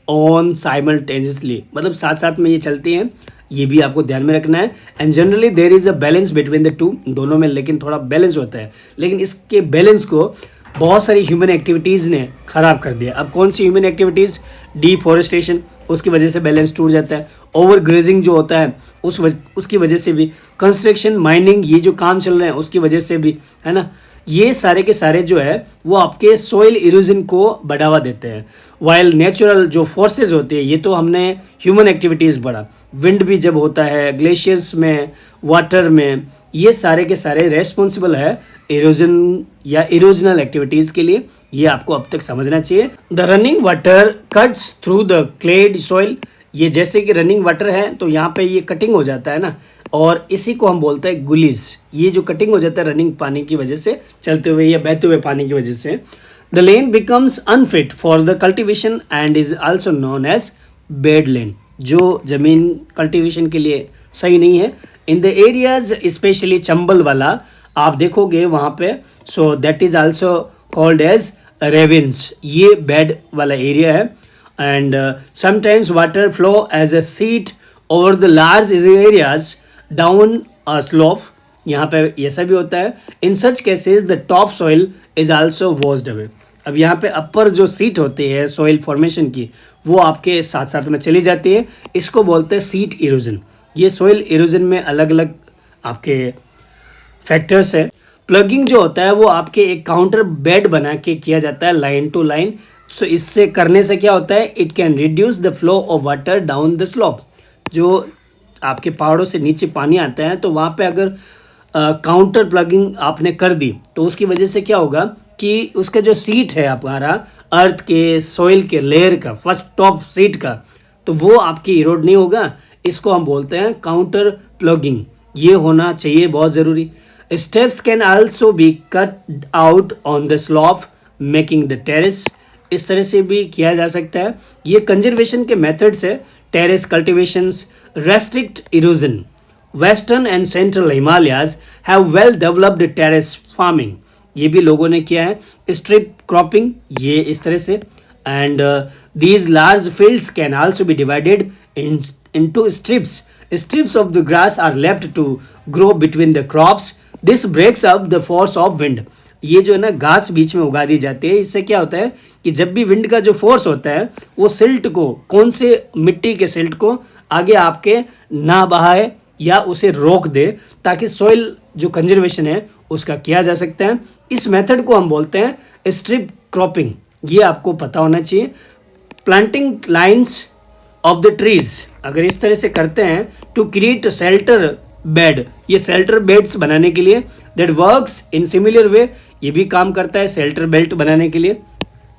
on simultaneously. मतलब साथ साथ में ये चलती हैं, ये भी आपको ध्यान में रखना है। And generally there is a balance between the two, दोनों में लेकिन थोड़ा बैलेंस होता है, लेकिन इसके बैलेंस को बहुत सारी ह्यूमन एक्टिविटीज़ ने ख़राब कर दिया। अब कौन सी ह्यूमन एक्टिविटीज़? डिफॉरेस्टेशन, उसकी वजह से बैलेंस टूट जाता है। ओवर ग्रेजिंग जो होता है उसकी वजह से भी, कंस्ट्रक्शन, माइनिंग, ये जो काम चल रहे हैं उसकी वजह से भी, है ना। ये सारे के सारे जो है वो आपके सॉइल इरोजन को बढ़ावा देते हैं। वाइल नेचुरल जो फोर्सेस होती है, ये तो हमने ह्यूमन एक्टिविटीज़ बढ़ा, विंड भी जब होता है, ग्लेशियर्स में, वाटर में, ये सारे के सारे रेस्पॉन्सिबल है इरोजन या इरोजनल एक्टिविटीज़ के लिए। ये आपको अब तक समझना चाहिए। The running water cuts through the clayed soil, ये जैसे कि रनिंग वाटर है तो यहाँ पे ये कटिंग हो जाता है ना, और इसी को हम बोलते हैं गुलीज। ये जो कटिंग हो जाता है रनिंग पानी की वजह से, चलते हुए या बहते हुए पानी की वजह से, the land becomes unfit for the cultivation and is also known as bad land, जो ज़मीन कल्टिवेशन के लिए सही नहीं है। In the areas especially Chambal वाला आप देखोगे वहाँ पे, so that is also called as ravines, ये बेड वाला एरिया है। And sometimes water flow as a sheet over the large areas down a slope, यहाँ पे ऐसा भी होता है। In such cases the top soil is also washed away. अब यहाँ पे अपर जो सीट होती है सॉइल फॉर्मेशन की, वो आपके साथ साथ में चली जाती है, इसको बोलते हैं सीट इरोजन। ये सॉइल इरोजन में अलग अलग आपके फैक्टर्स है। प्लगिंग जो होता है वो आपके एक काउंटर बेड बना के किया जाता है लाइन टू लाइन। सो इससे करने से क्या होता है, it can reduce the flow of water down the slope. जो आपके पहाड़ों से नीचे पानी आता है, तो वहाँ पे अगर काउंटर प्लगिंग आपने कर दी, तो उसकी वजह से क्या होगा कि उसका जो सीट है हमारा अर्थ के सॉइल के लेयर का, फर्स्ट टॉप सीट का, तो वो आपकी इरोड नहीं होगा। इसको हम बोलते हैं काउंटर प्लगिंग। ये होना चाहिए, बहुत ज़रूरी। Steps can also B cut out on the slope making the terrace, इस तरह से भी किया जा सकता है। ये कंजर्वेशन के मेथड्स है। Terrace cultivations restrict erosion. Western and central Himalayas have well developed terrace farming, ये भी लोगों ने किया है। स्ट्रिप क्रॉपिंग, ये इस तरह से। And these large fields can also be divided into strips. Strips of the grass are left to grow between the crops. This breaks up the force of wind. ये जो है ना घास बीच में उगा दी जाती है। इससे क्या होता है कि जब भी विंड का जो फोर्स होता है वो सिल्ट को, कौन से मिट्टी के सिल्ट को आगे आपके ना बहाए या उसे रोक दे, ताकि सॉइल जो कंजर्वेशन है उसका किया जा सकता है। इस मेथड को हम बोलते हैं स्ट्रिप क्रॉपिंग। ये आपको पता होना चाहिए। Planting lines of the trees, अगर इस तरह से करते हैं टू क्रिएट शेल्टर बेड, ये शेल्टर बेड्स बनाने के लिए, that works in similar way, ये भी काम करता है शेल्टर बेल्ट बनाने के लिए,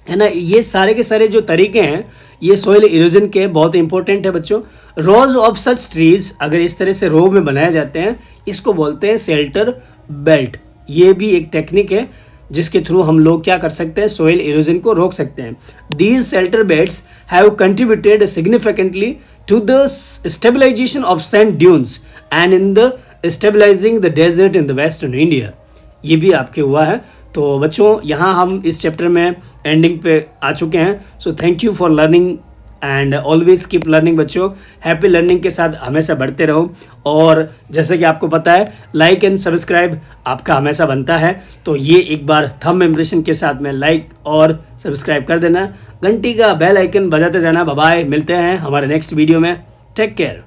है ना। ये सारे के सारे जो तरीके हैं ये सॉइल इरोजन के बहुत इंपॉर्टेंट है बच्चों। रोज ऑफ सच ट्रीज, अगर इस तरह से रो में बनाए जाते हैं, इसको बोलते हैं शेल्टर बेल्ट। ये भी एक टेक्निक है जिसके थ्रू हम लोग क्या कर सकते हैं, सॉइल इरोजन को रोक सकते हैं। These shelter beds have contributed significantly to the stabilization of sand dunes and in the stabilizing the desert in the western India. ये भी आपके हुआ है। तो बच्चों यहाँ हम इस चैप्टर में एंडिंग पे आ चुके हैं। So thank you for learning and always keep learning बच्चों। हैप्पी लर्निंग के साथ हमेशा बढ़ते रहो। और जैसे कि आपको पता है लाइक एंड सब्सक्राइब आपका हमेशा बनता है, तो ये एक बार थंब इम्प्रेशन के साथ में लाइक और सब्सक्राइब कर देना, घंटी का बेल आइकन बजाते जाना। बाय बाय, मिलते हैं हमारे नेक्स्ट वीडियो में। Take care.